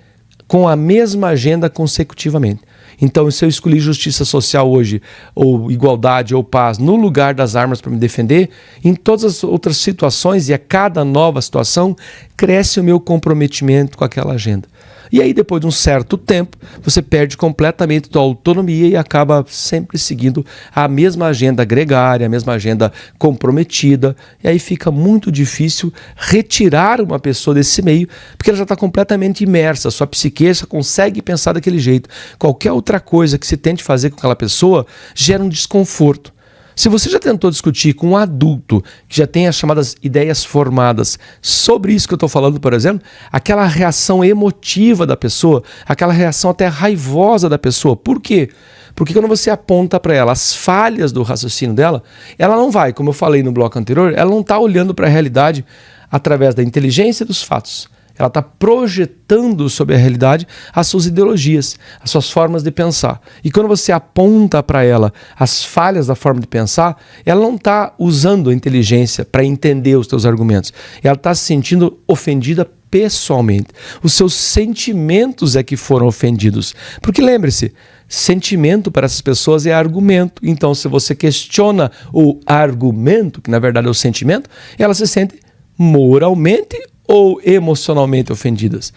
com a mesma agenda consecutivamente. Então, se eu escolhi justiça social hoje, ou igualdade, ou paz, no lugar das armas para me defender, em todas as outras situações e a cada nova situação, cresce o meu comprometimento com aquela agenda. E aí, depois de um certo tempo, você perde completamente a autonomia e acaba sempre seguindo a mesma agenda gregária, a mesma agenda comprometida. E aí fica muito difícil retirar uma pessoa desse meio, porque ela já está completamente imersa. Sua psique só consegue pensar daquele jeito. Qualquer outra coisa que se tente fazer com aquela pessoa gera um desconforto. Se você já tentou discutir com um adulto que já tem as chamadas ideias formadas sobre isso que eu estou falando, por exemplo, aquela reação emotiva da pessoa, aquela reação até raivosa da pessoa. Por quê? Porque quando você aponta para ela as falhas do raciocínio dela, ela não vai, como eu falei no bloco anterior, ela não está olhando para a realidade através da inteligência e dos fatos. Ela está projetando sobre a realidade as suas ideologias, as suas formas de pensar. E quando você aponta para ela as falhas da forma de pensar, ela não está usando a inteligência para entender os teus argumentos. Ela está se sentindo ofendida pessoalmente. Os seus sentimentos é que foram ofendidos. Porque lembre-se, sentimento para essas pessoas é argumento. Então, se você questiona o argumento, que na verdade é o sentimento, elas se sentem moralmente ou emocionalmente ofendidas.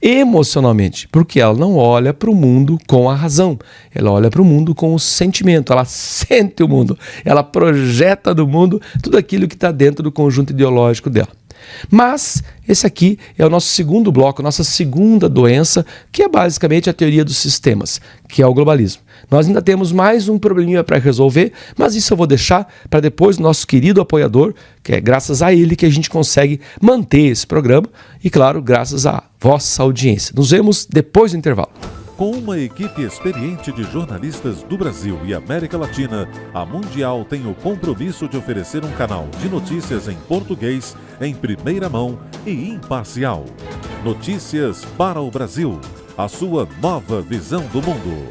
Emocionalmente, porque ela não olha para o mundo com a razão, ela olha para o mundo com o sentimento, ela sente o mundo, ela projeta no mundo tudo aquilo que está dentro do conjunto ideológico dela. Mas esse aqui é o nosso segundo bloco, nossa segunda doença, que é basicamente a teoria dos sistemas, que é o globalismo. Nós ainda temos mais um probleminha para resolver, mas isso eu vou deixar para depois do nosso querido apoiador, que é graças a ele que a gente consegue manter esse programa e, claro, graças à vossa audiência. Nos vemos depois do intervalo. Com uma equipe experiente de jornalistas do Brasil e América Latina, a Mundial tem o compromisso de oferecer um canal de notícias em português, em primeira mão e imparcial. Notícias para o Brasil, a sua nova visão do mundo.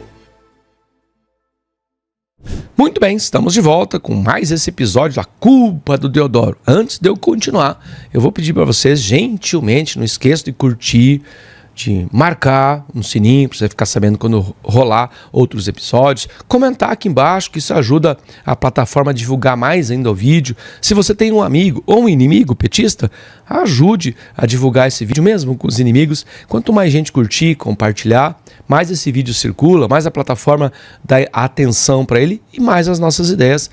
Muito bem, estamos de volta com mais esse episódio, A Culpa do Deodoro. Antes de eu continuar, eu vou pedir para vocês, gentilmente, não esqueça de curtir, de marcar um sininho para você ficar sabendo quando rolar outros episódios, comentar aqui embaixo, que isso ajuda a plataforma a divulgar mais ainda o vídeo. Se você tem um amigo ou um inimigo petista, ajude a divulgar esse vídeo mesmo com os inimigos. Quanto mais gente curtir, compartilhar, mais esse vídeo circula, mais a plataforma dá atenção para ele e mais as nossas ideias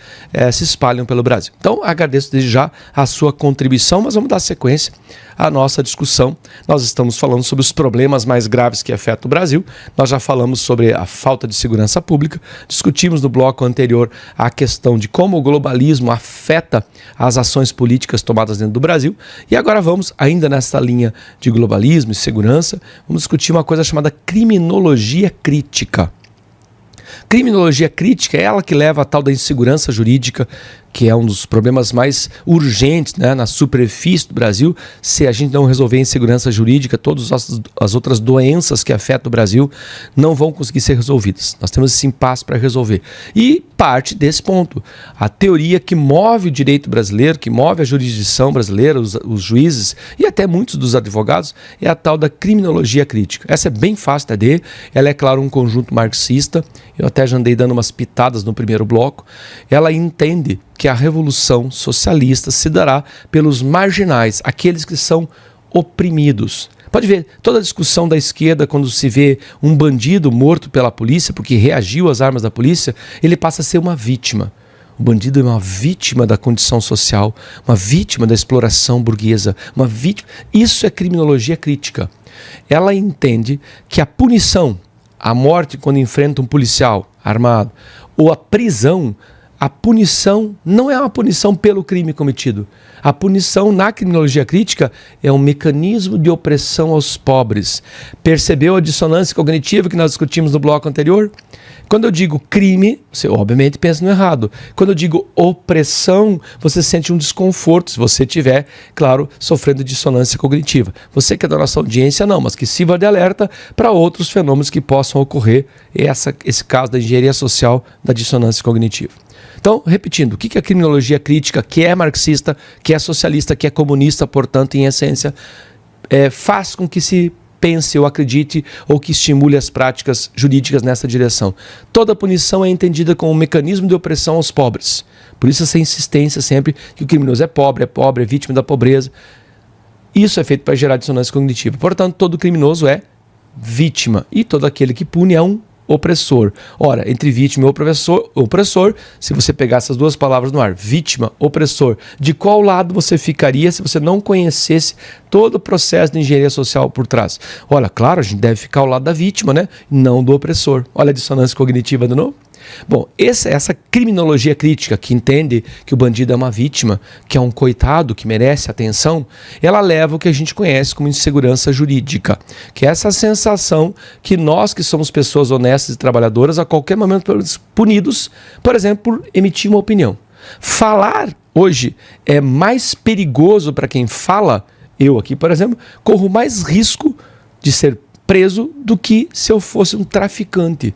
se espalham pelo Brasil. Então, agradeço desde já a sua contribuição, mas vamos dar sequência à nossa discussão. Nós estamos falando sobre os problemas mais graves que afetam o Brasil. Nós já falamos sobre a falta de segurança pública, discutimos no bloco anterior a questão de como o globalismo afeta as ações políticas tomadas dentro do Brasil. E agora vamos, ainda nessa linha de globalismo e segurança, vamos discutir uma coisa chamada criminologia crítica. Criminologia crítica é ela que leva a tal da insegurança jurídica, que é um dos problemas mais urgentes, né, na superfície do Brasil. Se a gente não resolver a insegurança jurídica, todas as outras doenças que afetam o Brasil não vão conseguir ser resolvidas. Nós temos esse impasse para resolver. E parte desse ponto, a teoria que move o direito brasileiro, que move a jurisdição brasileira, os juízes e até muitos dos advogados, é a tal da criminologia crítica. Essa é bem fácil de entender, ela é, claro, um conjunto marxista. Eu até já andei dando umas pitadas no primeiro bloco. Ela entende que a revolução socialista se dará pelos marginais, aqueles que são oprimidos. Pode ver, toda a discussão da esquerda, quando se vê um bandido morto pela polícia, porque reagiu às armas da polícia, ele passa a ser uma vítima. O bandido é uma vítima da condição social, uma vítima da exploração burguesa, uma vítima. Isso é criminologia crítica. Ela entende que a punição, a morte quando enfrenta um policial armado, ou a prisão, a punição não é uma punição pelo crime cometido. A punição na criminologia crítica é um mecanismo de opressão aos pobres. Percebeu a dissonância cognitiva que nós discutimos no bloco anterior? Quando eu digo crime, você obviamente pensa no errado. Quando eu digo opressão, você sente um desconforto se você estiver, claro, sofrendo dissonância cognitiva. Você que é da nossa audiência, não, mas que sirva de alerta para outros fenômenos que possam ocorrer. Esse caso da engenharia social da dissonância cognitiva. Então, repetindo, o que é a criminologia crítica, que é marxista, que é socialista, que é comunista, portanto, em essência, faz com que se pense ou acredite ou que estimule as práticas jurídicas nessa direção. Toda punição é entendida como um mecanismo de opressão aos pobres. Por isso essa insistência sempre que o criminoso é pobre, é vítima da pobreza. Isso é feito para gerar dissonância cognitiva. Portanto, todo criminoso é vítima e todo aquele que pune é um opressor. Ora, entre vítima e opressor, se você pegar essas duas palavras no ar, vítima, opressor, de qual lado você ficaria se você não conhecesse todo o processo de engenharia social por trás? Olha, claro, a gente deve ficar ao lado da vítima, né? Não do opressor. Olha a dissonância cognitiva de novo. Bom, essa criminologia crítica que entende que o bandido é uma vítima, que é um coitado, que merece atenção, ela leva o que a gente conhece como insegurança jurídica, que é essa sensação que nós que somos pessoas honestas e trabalhadoras, a qualquer momento somos punidos, por exemplo, por emitir uma opinião. Falar hoje é mais perigoso para quem fala. Eu aqui, por exemplo, corro mais risco de ser preso do que se eu fosse um traficante.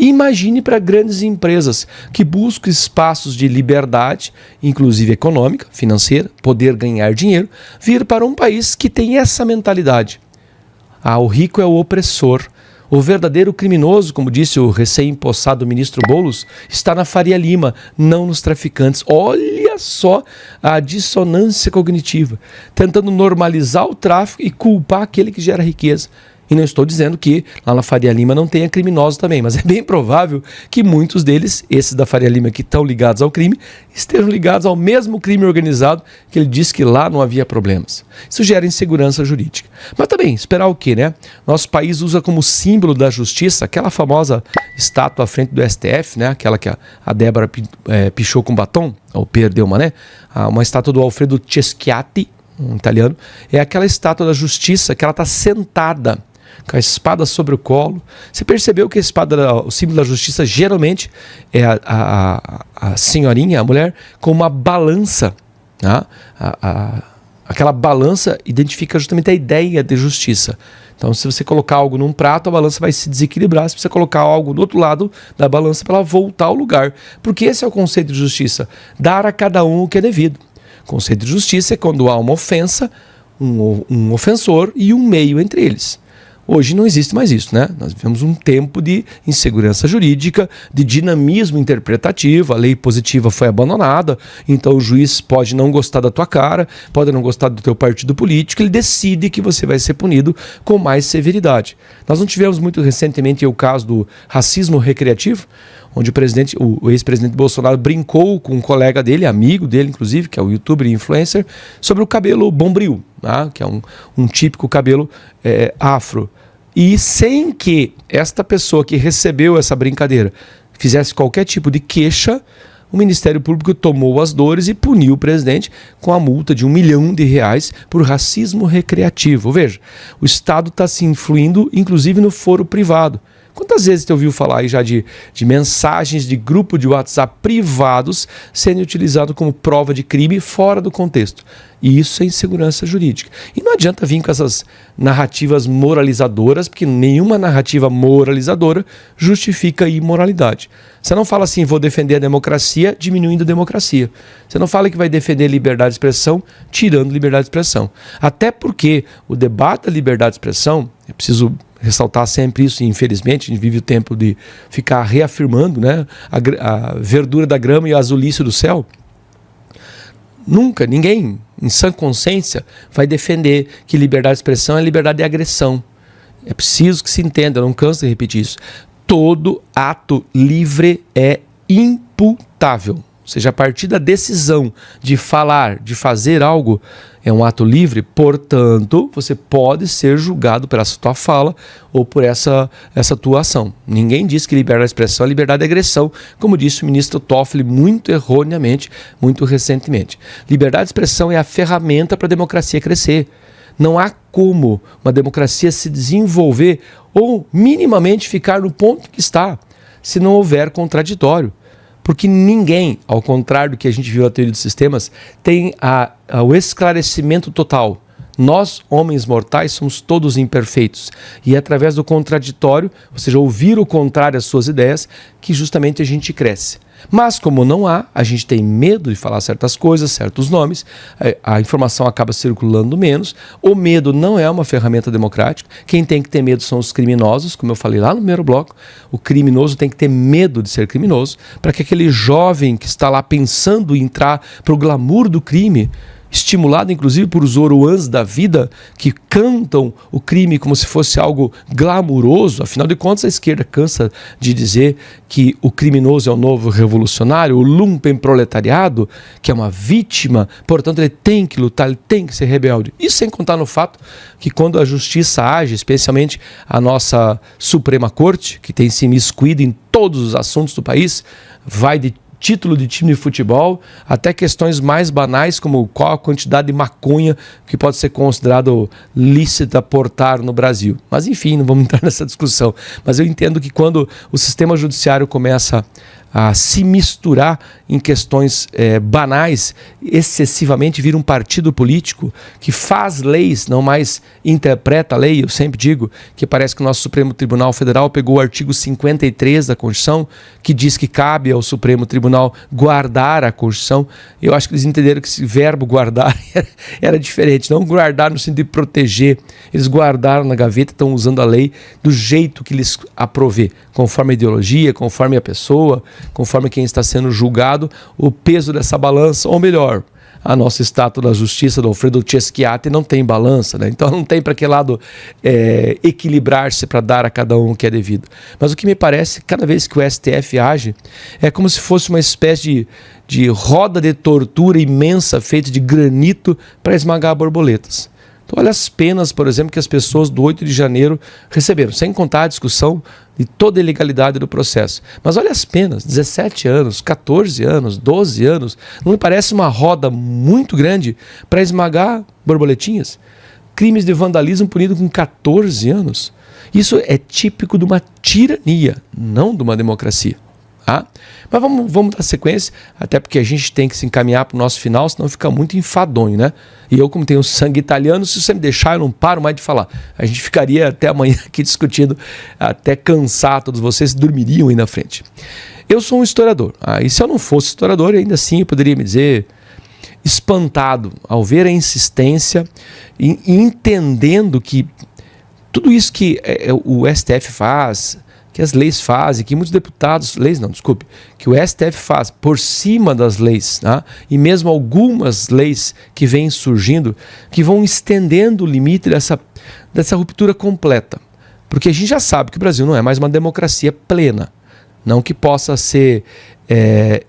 Imagine para grandes empresas que buscam espaços de liberdade, inclusive econômica, financeira, poder ganhar dinheiro, vir para um país que tem essa mentalidade. O rico é o opressor, O verdadeiro criminoso, como disse o recém-impossado ministro Boulos, está na Faria Lima, não nos traficantes. Olha só a dissonância cognitiva, tentando normalizar o tráfico e culpar aquele que gera riqueza. E não estou dizendo que lá na Faria Lima não tenha criminosos também, mas é bem provável que muitos deles, esses da Faria Lima que estão ligados ao crime, estejam ligados ao mesmo crime organizado que ele disse que lá não havia problemas. Isso gera insegurança jurídica. Mas também, esperar o quê, né? Nosso país usa como símbolo da justiça aquela famosa estátua à frente do STF, né? Aquela que a Débora pichou com batom, ou perdeu uma estátua do Alfredo Ceschiatti, um italiano. É aquela estátua da justiça que ela está sentada com a espada sobre o colo. Você percebeu que a espada, o símbolo da justiça, geralmente é a senhorinha, a mulher, com uma balança. Tá? Aquela balança identifica justamente a ideia de justiça. Então, se você colocar algo num prato, a balança vai se desequilibrar. Se você colocar algo do outro lado da balança, para ela voltar ao lugar. Porque esse é o conceito de justiça. Dar a cada um o que é devido. O conceito de justiça é quando há uma ofensa, um ofensor e um meio entre eles. Hoje não existe mais isso, né? Nós vivemos um tempo de insegurança jurídica, de dinamismo interpretativo, a lei positiva foi abandonada, então o juiz pode não gostar da tua cara, pode não gostar do teu partido político, ele decide que você vai ser punido com mais severidade. Nós não tivemos muito recentemente o caso do racismo recreativo, onde o ex-presidente Bolsonaro brincou com um colega dele, amigo dele inclusive, que é o youtuber e influencer, sobre o cabelo bombril, né? Que é um típico cabelo afro. E sem que esta pessoa que recebeu essa brincadeira fizesse qualquer tipo de queixa, o Ministério Público tomou as dores e puniu o presidente com a multa de R$1 milhão por racismo recreativo. Veja, o Estado está se influindo, inclusive no foro privado. Quantas vezes você ouviu falar aí já de mensagens de grupo de WhatsApp privados sendo utilizados como prova de crime fora do contexto? E isso é insegurança jurídica. E não adianta vir com essas narrativas moralizadoras, porque nenhuma narrativa moralizadora justifica a imoralidade. Você não fala assim, vou defender a democracia, diminuindo a democracia. Você não fala que vai defender liberdade de expressão, tirando liberdade de expressão. Até porque o debate da liberdade de expressão, é preciso ressaltar sempre isso, e infelizmente a gente vive o tempo de ficar reafirmando, né, a verdura da grama e a azulice do céu. Nunca, ninguém, em sã consciência, vai defender que liberdade de expressão é liberdade de agressão. É preciso que se entenda, eu não canso de repetir isso. Todo ato livre é imputável. Ou seja, a partir da decisão de falar, de fazer algo, é um ato livre, portanto, você pode ser julgado por essa tua fala ou por essa tua ação. Ninguém diz que liberdade de expressão é liberdade de agressão, como disse o ministro Toffoli muito erroneamente, muito recentemente. Liberdade de expressão é a ferramenta para a democracia crescer. Não há como uma democracia se desenvolver ou minimamente ficar no ponto que está, se não houver contraditório. Porque ninguém, ao contrário do que a gente viu na teoria dos sistemas, tem o esclarecimento total. Nós, homens mortais, somos todos imperfeitos. E é através do contraditório, ou seja, ouvir o contrário às suas ideias, que justamente a gente cresce. Mas como não há, a gente tem medo de falar certas coisas, certos nomes, a informação acaba circulando menos, o medo não é uma ferramenta democrática, quem tem que ter medo são os criminosos, como eu falei lá no primeiro bloco, o criminoso tem que ter medo de ser criminoso, para que aquele jovem que está lá pensando em entrar para o glamour do crime, estimulado inclusive por os Oruans da vida, que cantam o crime como se fosse algo glamuroso. Afinal de contas, a esquerda cansa de dizer que o criminoso é o novo revolucionário, o lumpenproletariado, que é uma vítima, portanto ele tem que lutar, ele tem que ser rebelde. Isso sem contar no fato que quando a justiça age, especialmente a nossa Suprema Corte, que tem se imiscuído em todos os assuntos do país, vai de título de time de futebol, até questões mais banais como qual a quantidade de maconha que pode ser considerado lícita portar no Brasil. Mas enfim, não vamos entrar nessa discussão. Mas eu entendo que quando o sistema judiciário começa a se misturar em questões banais, excessivamente vira um partido político que faz leis, não mais interpreta a lei. Eu sempre digo que parece que o nosso Supremo Tribunal Federal pegou o artigo 53 da Constituição, que diz que cabe ao Supremo Tribunal guardar a Constituição. Eu acho que eles entenderam que esse verbo guardar era diferente, não guardar no sentido de proteger. Eles guardaram na gaveta, estão usando a lei do jeito que lhes aprouver, conforme a ideologia, conforme a pessoa, conforme quem está sendo julgado, o peso dessa balança, ou melhor, a nossa estátua da justiça do Alfredo Cheschiati não tem balança, né? Então não tem para que lado equilibrar-se para dar a cada um o que é devido. Mas o que me parece, cada vez que o STF age, é como se fosse uma espécie de roda de tortura imensa feita de granito para esmagar borboletas. Então, olha as penas, por exemplo, que as pessoas do 8 de janeiro receberam, sem contar a discussão de toda a ilegalidade do processo. Mas olha as penas, 17 anos, 14 anos, 12 anos, não me parece uma roda muito grande para esmagar borboletinhas? Crimes de vandalismo punido com 14 anos. Isso é típico de uma tirania, não de uma democracia. Tá? Mas vamos dar sequência, até porque a gente tem que se encaminhar para o nosso final, senão fica muito enfadonho, né? E eu, como tenho sangue italiano, se você me deixar, eu não paro mais de falar. A gente ficaria até amanhã aqui discutindo, até cansar todos vocês, dormiriam aí na frente. Eu sou um historiador, e se eu não fosse historiador, ainda assim eu poderia me dizer espantado ao ver a insistência e entendendo que tudo isso que o STF faz, que as leis fazem, que muitos deputados, que o STF faz por cima das leis, tá? E mesmo algumas leis que vêm surgindo, que vão estendendo o limite dessa ruptura completa. Porque a gente já sabe que o Brasil não é mais uma democracia plena. Não que possa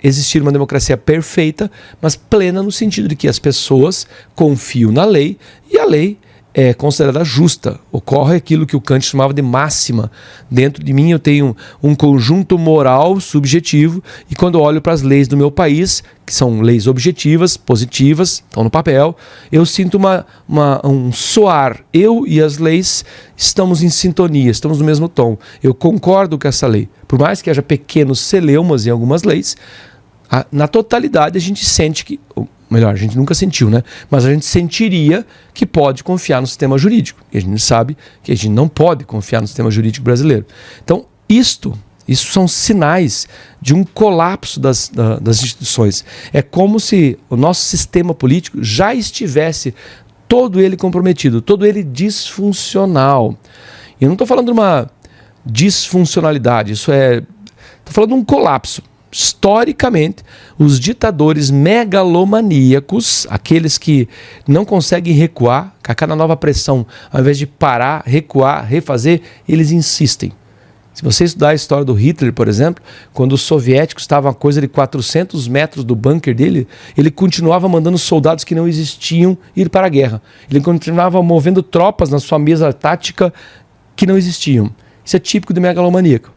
existir uma democracia perfeita, mas plena no sentido de que as pessoas confiam na lei e a lei é considerada justa. Ocorre aquilo que o Kant chamava de máxima. Dentro de mim eu tenho um conjunto moral subjetivo e quando olho para as leis do meu país, que são leis objetivas, positivas, estão no papel, eu sinto um soar. Eu e as leis estamos em sintonia, estamos no mesmo tom. Eu concordo com essa lei. Por mais que haja pequenos celeumas em algumas leis, na totalidade a gente sente que... Melhor, a gente nunca sentiu, né? Mas a gente sentiria que pode confiar no sistema jurídico. E a gente sabe que a gente não pode confiar no sistema jurídico brasileiro. Então, isso são sinais de um colapso das instituições. É como se o nosso sistema político já estivesse todo ele comprometido, todo ele disfuncional. E eu não estou falando de uma disfuncionalidade, estou falando de um colapso. Historicamente, os ditadores megalomaníacos, aqueles que não conseguem recuar, a cada nova pressão, ao invés de parar, recuar, refazer, eles insistem. Se você estudar a história do Hitler, por exemplo, quando os soviéticos estavam a coisa de 400 metros do bunker dele, ele continuava mandando soldados que não existiam ir para a guerra. Ele continuava movendo tropas na sua mesa tática que não existiam. Isso é típico do megalomaníaco.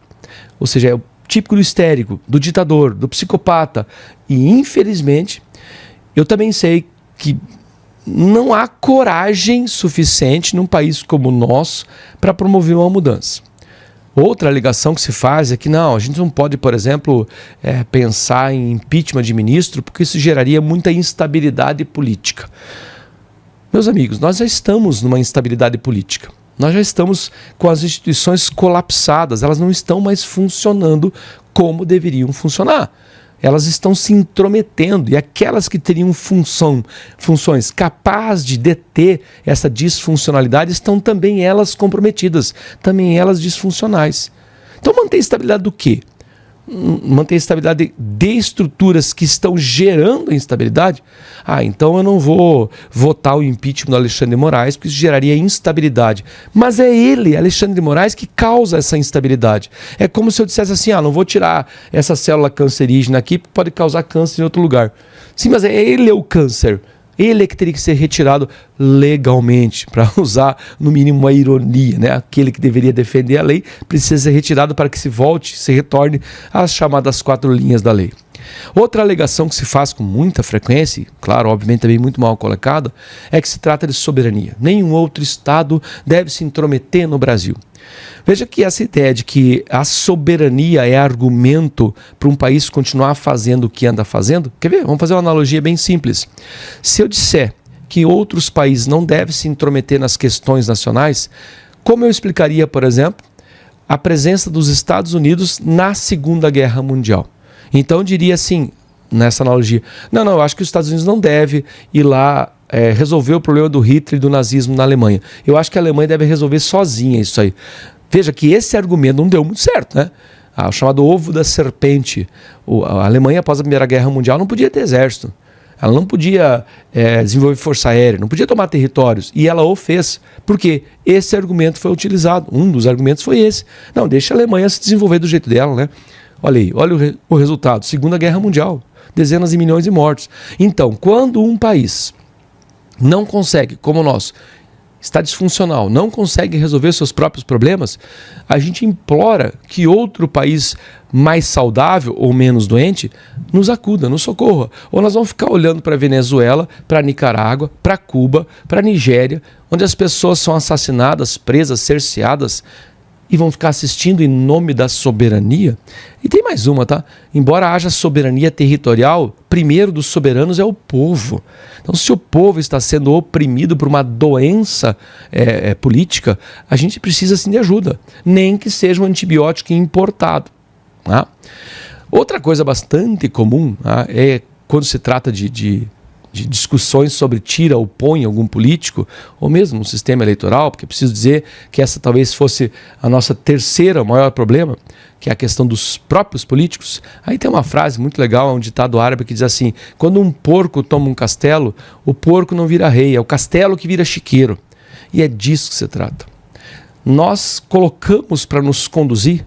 Ou seja, é típico do histérico, do ditador, do psicopata. E, infelizmente, eu também sei que não há coragem suficiente num país como o nosso para promover uma mudança. Outra alegação que se faz é que não, a gente não pode, por exemplo, pensar em impeachment de ministro, porque isso geraria muita instabilidade política. Meus amigos, nós já estamos numa instabilidade política. Nós já estamos com as instituições colapsadas, elas não estão mais funcionando como deveriam funcionar. Elas estão se intrometendo e aquelas que teriam funções capazes de deter essa disfuncionalidade estão também elas comprometidas, também elas disfuncionais. Então manter a estabilidade do quê? Manter a estabilidade de estruturas que estão gerando a instabilidade? Então eu não vou votar o impeachment do Alexandre de Moraes, porque isso geraria instabilidade. Mas é ele, Alexandre de Moraes, que causa essa instabilidade. É como se eu dissesse assim, não vou tirar essa célula cancerígena aqui, porque pode causar câncer em outro lugar. Sim, mas ele é o câncer. Ele é que teria que ser retirado legalmente, para usar no mínimo uma ironia, né? Aquele que deveria defender a lei precisa ser retirado para que se retorne às chamadas 4 linhas da lei. Outra alegação que se faz com muita frequência, claro, obviamente também muito mal colocada, é que se trata de soberania. Nenhum outro Estado deve se intrometer no Brasil. Veja que essa ideia de que a soberania é argumento para um país continuar fazendo o que anda fazendo, quer ver? Vamos fazer uma analogia bem simples. Se eu disser que outros países não devem se intrometer nas questões nacionais, como eu explicaria, por exemplo, a presença dos Estados Unidos na Segunda Guerra Mundial? Então eu diria assim, nessa analogia, não, eu acho que os Estados Unidos não devem ir lá resolver o problema do Hitler e do nazismo na Alemanha. Eu acho que a Alemanha deve resolver sozinha isso aí. Veja que esse argumento não deu muito certo, né? O chamado ovo da serpente. A Alemanha, após a Primeira Guerra Mundial, não podia ter exército. Ela não podia desenvolver força aérea, não podia tomar territórios. E ela o fez. Por quê? Esse argumento foi utilizado. Um dos argumentos foi esse. Não, deixa a Alemanha se desenvolver do jeito dela, né? Olha aí, olha o resultado. Segunda Guerra Mundial. Dezenas de milhões de mortos. Então, quando um país não consegue, como o nosso, está disfuncional, não consegue resolver seus próprios problemas, a gente implora que outro país mais saudável ou menos doente nos acuda, nos socorra. Ou nós vamos ficar olhando para a Venezuela, para a Nicarágua, para Cuba, para a Nigéria, onde as pessoas são assassinadas, presas, cerceadas, e vão ficar assistindo em nome da soberania? E tem mais uma, tá? Embora haja soberania territorial, primeiro dos soberanos é o povo. Então, se o povo está sendo oprimido por uma doença política, a gente precisa sim de ajuda, nem que seja um antibiótico importado. Tá? Outra coisa bastante comum, tá, é quando se trata de discussões sobre tira ou põe algum político, ou mesmo no sistema eleitoral, porque preciso dizer que essa talvez fosse a nossa terceira maior problema, que é a questão dos próprios políticos. Aí tem uma frase muito legal, um ditado árabe que diz assim: quando um porco toma um castelo, o porco não vira rei, é o castelo que vira chiqueiro. E é disso que se trata. Nós colocamos para nos conduzir,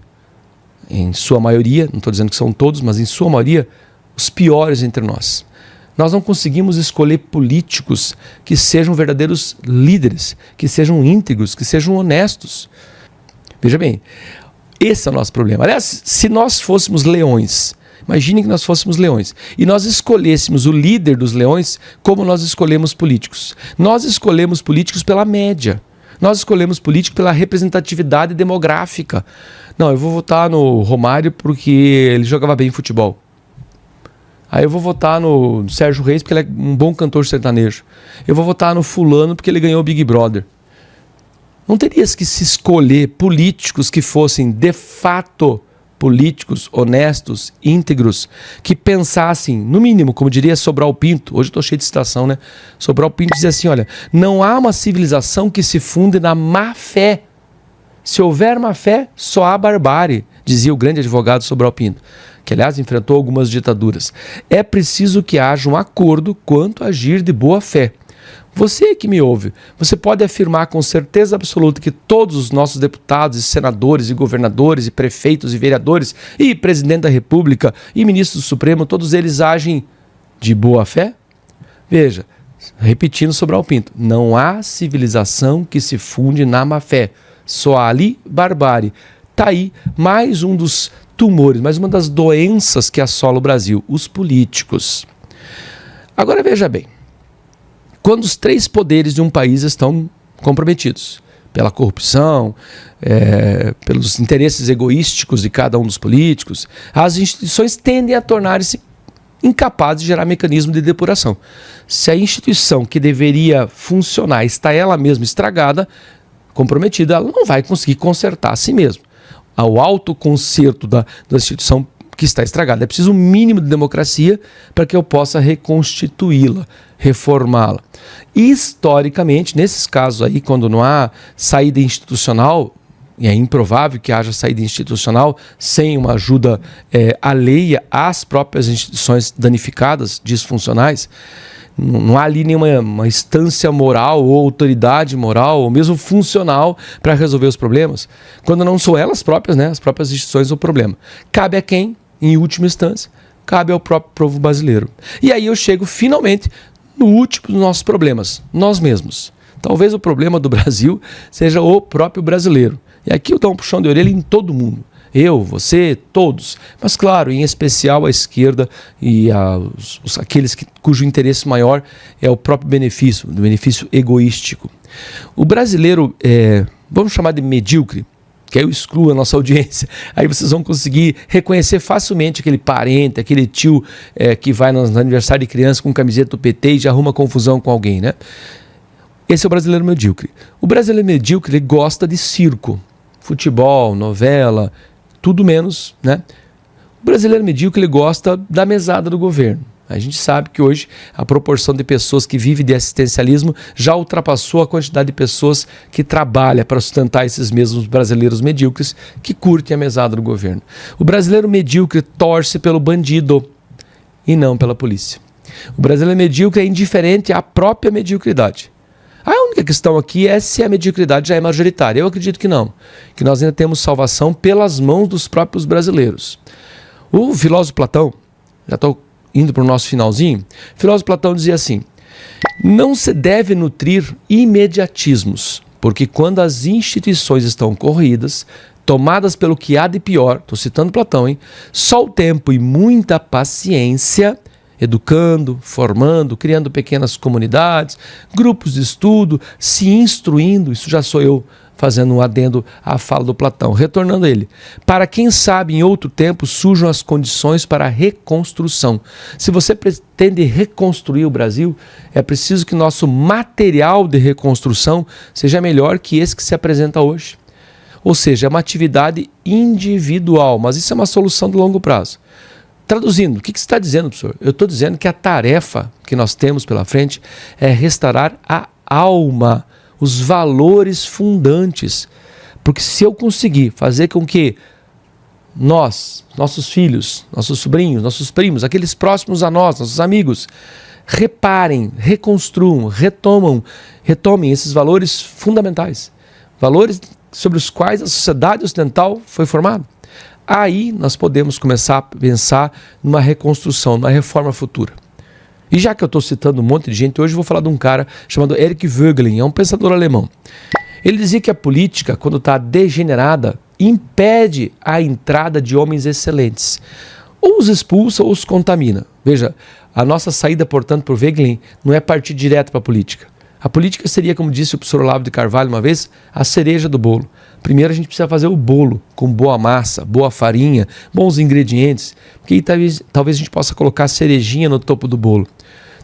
em sua maioria, não estou dizendo que são todos, mas em sua maioria, os piores entre nós. Nós não conseguimos escolher políticos que sejam verdadeiros líderes, que sejam íntegros, que sejam honestos. Veja bem, esse é o nosso problema. Aliás, se nós fôssemos leões, imagine que nós fôssemos leões, e nós escolhêssemos o líder dos leões como nós escolhemos políticos. Nós escolhemos políticos pela média. Nós escolhemos políticos pela representatividade demográfica. Não, eu vou votar no Romário porque ele jogava bem futebol. Aí eu vou votar no Sérgio Reis porque ele é um bom cantor sertanejo. Eu vou votar no fulano porque ele ganhou o Big Brother. Não terias que se escolher políticos que fossem de fato políticos honestos, íntegros, que pensassem, no mínimo, como diria Sobral Pinto, hoje eu estou cheio de citação, né? Sobral Pinto dizia assim, olha, não há uma civilização que se funde na má fé. Se houver má fé, só há barbárie, dizia o grande advogado Sobral Pinto, que aliás enfrentou algumas ditaduras. É preciso que haja um acordo quanto a agir de boa fé. Você que me ouve, você pode afirmar com certeza absoluta que todos os nossos deputados e senadores e governadores e prefeitos e vereadores e presidente da República e ministro do Supremo, todos eles agem de boa fé? Veja, repetindo Sobral Pinto, não há civilização que se funde na má fé, só há ali barbárie. Está aí mais um dos tumores, mais uma das doenças que assola o Brasil, os políticos. Agora veja bem, quando os três poderes de um país estão comprometidos pela corrupção, pelos interesses egoísticos de cada um dos políticos, as instituições tendem a tornar-se incapazes de gerar mecanismo de depuração. Se a instituição que deveria funcionar está ela mesma estragada, comprometida, ela não vai conseguir consertar a si mesma. Ao autoconserto da instituição que está estragada. É preciso um mínimo de democracia para que eu possa reconstituí-la, reformá-la. Historicamente, nesses casos aí, quando não há saída institucional, e é improvável que haja saída institucional sem uma ajuda alheia às próprias instituições danificadas, disfuncionais, não há ali nenhuma instância moral ou autoridade moral ou mesmo funcional para resolver os problemas, quando não são elas próprias, né, as próprias instituições o problema. Cabe a quem? Em última instância, cabe ao próprio povo brasileiro. E aí eu chego finalmente no último dos nossos problemas, nós mesmos. Talvez o problema do Brasil seja o próprio brasileiro. E aqui eu dou um puxão de orelha em todo mundo. Eu, você, todos. Mas claro, em especial a esquerda e aqueles cujo interesse maior é o próprio benefício, do benefício egoístico. O brasileiro, vamos chamar de medíocre, que aí eu excluo a nossa audiência, aí vocês vão conseguir reconhecer facilmente aquele parente, aquele tio que vai no aniversário de criança com camiseta do PT e já arruma confusão com alguém, né? Esse é o brasileiro medíocre. O brasileiro medíocre, ele gosta de circo, futebol, novela, tudo menos, né? O brasileiro medíocre, ele gosta da mesada do governo. A gente sabe que hoje a proporção de pessoas que vivem de assistencialismo já ultrapassou a quantidade de pessoas que trabalham para sustentar esses mesmos brasileiros medíocres que curtem a mesada do governo. O brasileiro medíocre torce pelo bandido e não pela polícia. O brasileiro medíocre é indiferente à própria mediocridade. A única questão aqui é se a mediocridade já é majoritária. Eu acredito que não, que nós ainda temos salvação pelas mãos dos próprios brasileiros. O filósofo Platão, já estou indo para o nosso finalzinho, o filósofo Platão dizia assim: não se deve nutrir imediatismos, porque quando as instituições estão corroídas, tomadas pelo que há de pior, estou citando Platão, hein? Só o tempo e muita paciência, educando, formando, criando pequenas comunidades, grupos de estudo, se instruindo, isso já sou eu fazendo um adendo à fala do Platão, retornando a ele. Para quem sabe, em outro tempo surjam as condições para a reconstrução. Se você pretende reconstruir o Brasil, é preciso que nosso material de reconstrução seja melhor que esse que se apresenta hoje. Ou seja, é uma atividade individual, mas isso é uma solução de longo prazo. Traduzindo, o que você está dizendo, professor? Eu estou dizendo que a tarefa que nós temos pela frente é restaurar a alma, os valores fundantes. Porque se eu conseguir fazer com que nós, nossos filhos, nossos sobrinhos, nossos primos, aqueles próximos a nós, nossos amigos, reparem, reconstruam, retomem esses valores fundamentais, valores sobre os quais a sociedade ocidental foi formada, aí nós podemos começar a pensar numa reconstrução, numa reforma futura. E já que eu estou citando um monte de gente, hoje eu vou falar de um cara chamado Eric Voegelin, é um pensador alemão. Ele dizia que a política, quando está degenerada, impede a entrada de homens excelentes. Ou os expulsa ou os contamina. Veja, a nossa saída, portanto, por Voegelin não é partir direto para a política. A política seria, como disse o professor Olavo de Carvalho uma vez, a cereja do bolo. Primeiro a gente precisa fazer o bolo com boa massa, boa farinha, bons ingredientes, porque aí talvez a gente possa colocar a cerejinha no topo do bolo.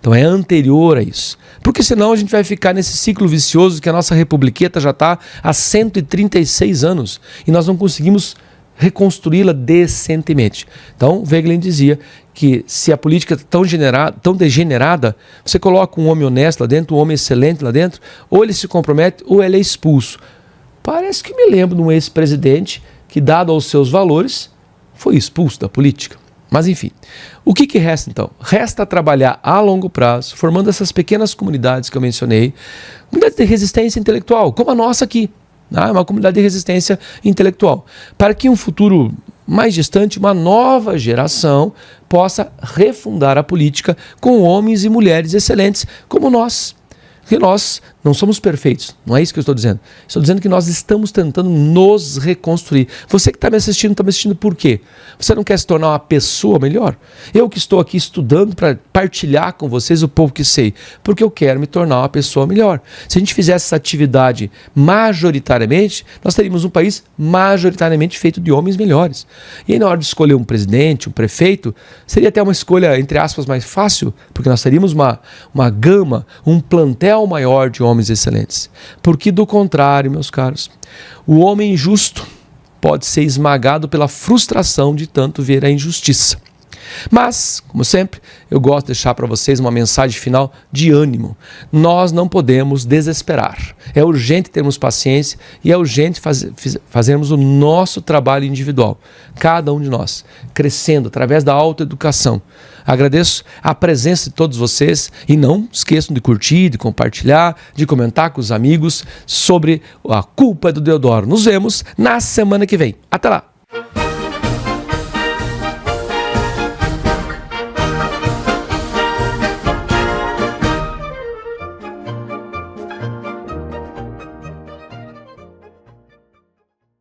Então é anterior a isso. Porque senão a gente vai ficar nesse ciclo vicioso que a nossa republiqueta já está há 136 anos e nós não conseguimos reconstruí-la decentemente. Então, Voegelin dizia que se a política é tão degenerada, você coloca um homem honesto lá dentro, um homem excelente lá dentro, ou ele se compromete ou ele é expulso. Parece que me lembro de um ex-presidente que, dado aos seus valores, foi expulso da política. Mas enfim, o que resta então? Resta trabalhar a longo prazo, formando essas pequenas comunidades que eu mencionei, comunidades de resistência intelectual, como a nossa aqui. Uma comunidade de resistência intelectual, para que em um futuro mais distante, uma nova geração possa refundar a política com homens e mulheres excelentes como nós. Porque nós não somos perfeitos, não é isso que eu estou dizendo. Estou dizendo que nós estamos tentando nos reconstruir. Você que está me assistindo por quê? Você não quer se tornar uma pessoa melhor? Eu que estou aqui estudando para partilhar com vocês o pouco que sei, porque eu quero me tornar uma pessoa melhor. Se a gente fizesse essa atividade majoritariamente, nós teríamos um país majoritariamente feito de homens melhores. E aí na hora de escolher um presidente, um prefeito, seria até uma escolha, entre aspas, mais fácil, porque nós teríamos uma gama, um plantel maior de homens excelentes. Porque do contrário, meus caros, o homem injusto pode ser esmagado pela frustração de tanto ver a injustiça. Mas, como sempre, eu gosto de deixar para vocês uma mensagem final de ânimo. Nós não podemos desesperar. É urgente termos paciência e é urgente fazermos o nosso trabalho individual. Cada um de nós, crescendo através da autoeducação. Agradeço a presença de todos vocês e não esqueçam de curtir, de compartilhar, de comentar com os amigos sobre a culpa do Deodoro. Nos vemos na semana que vem. Até lá!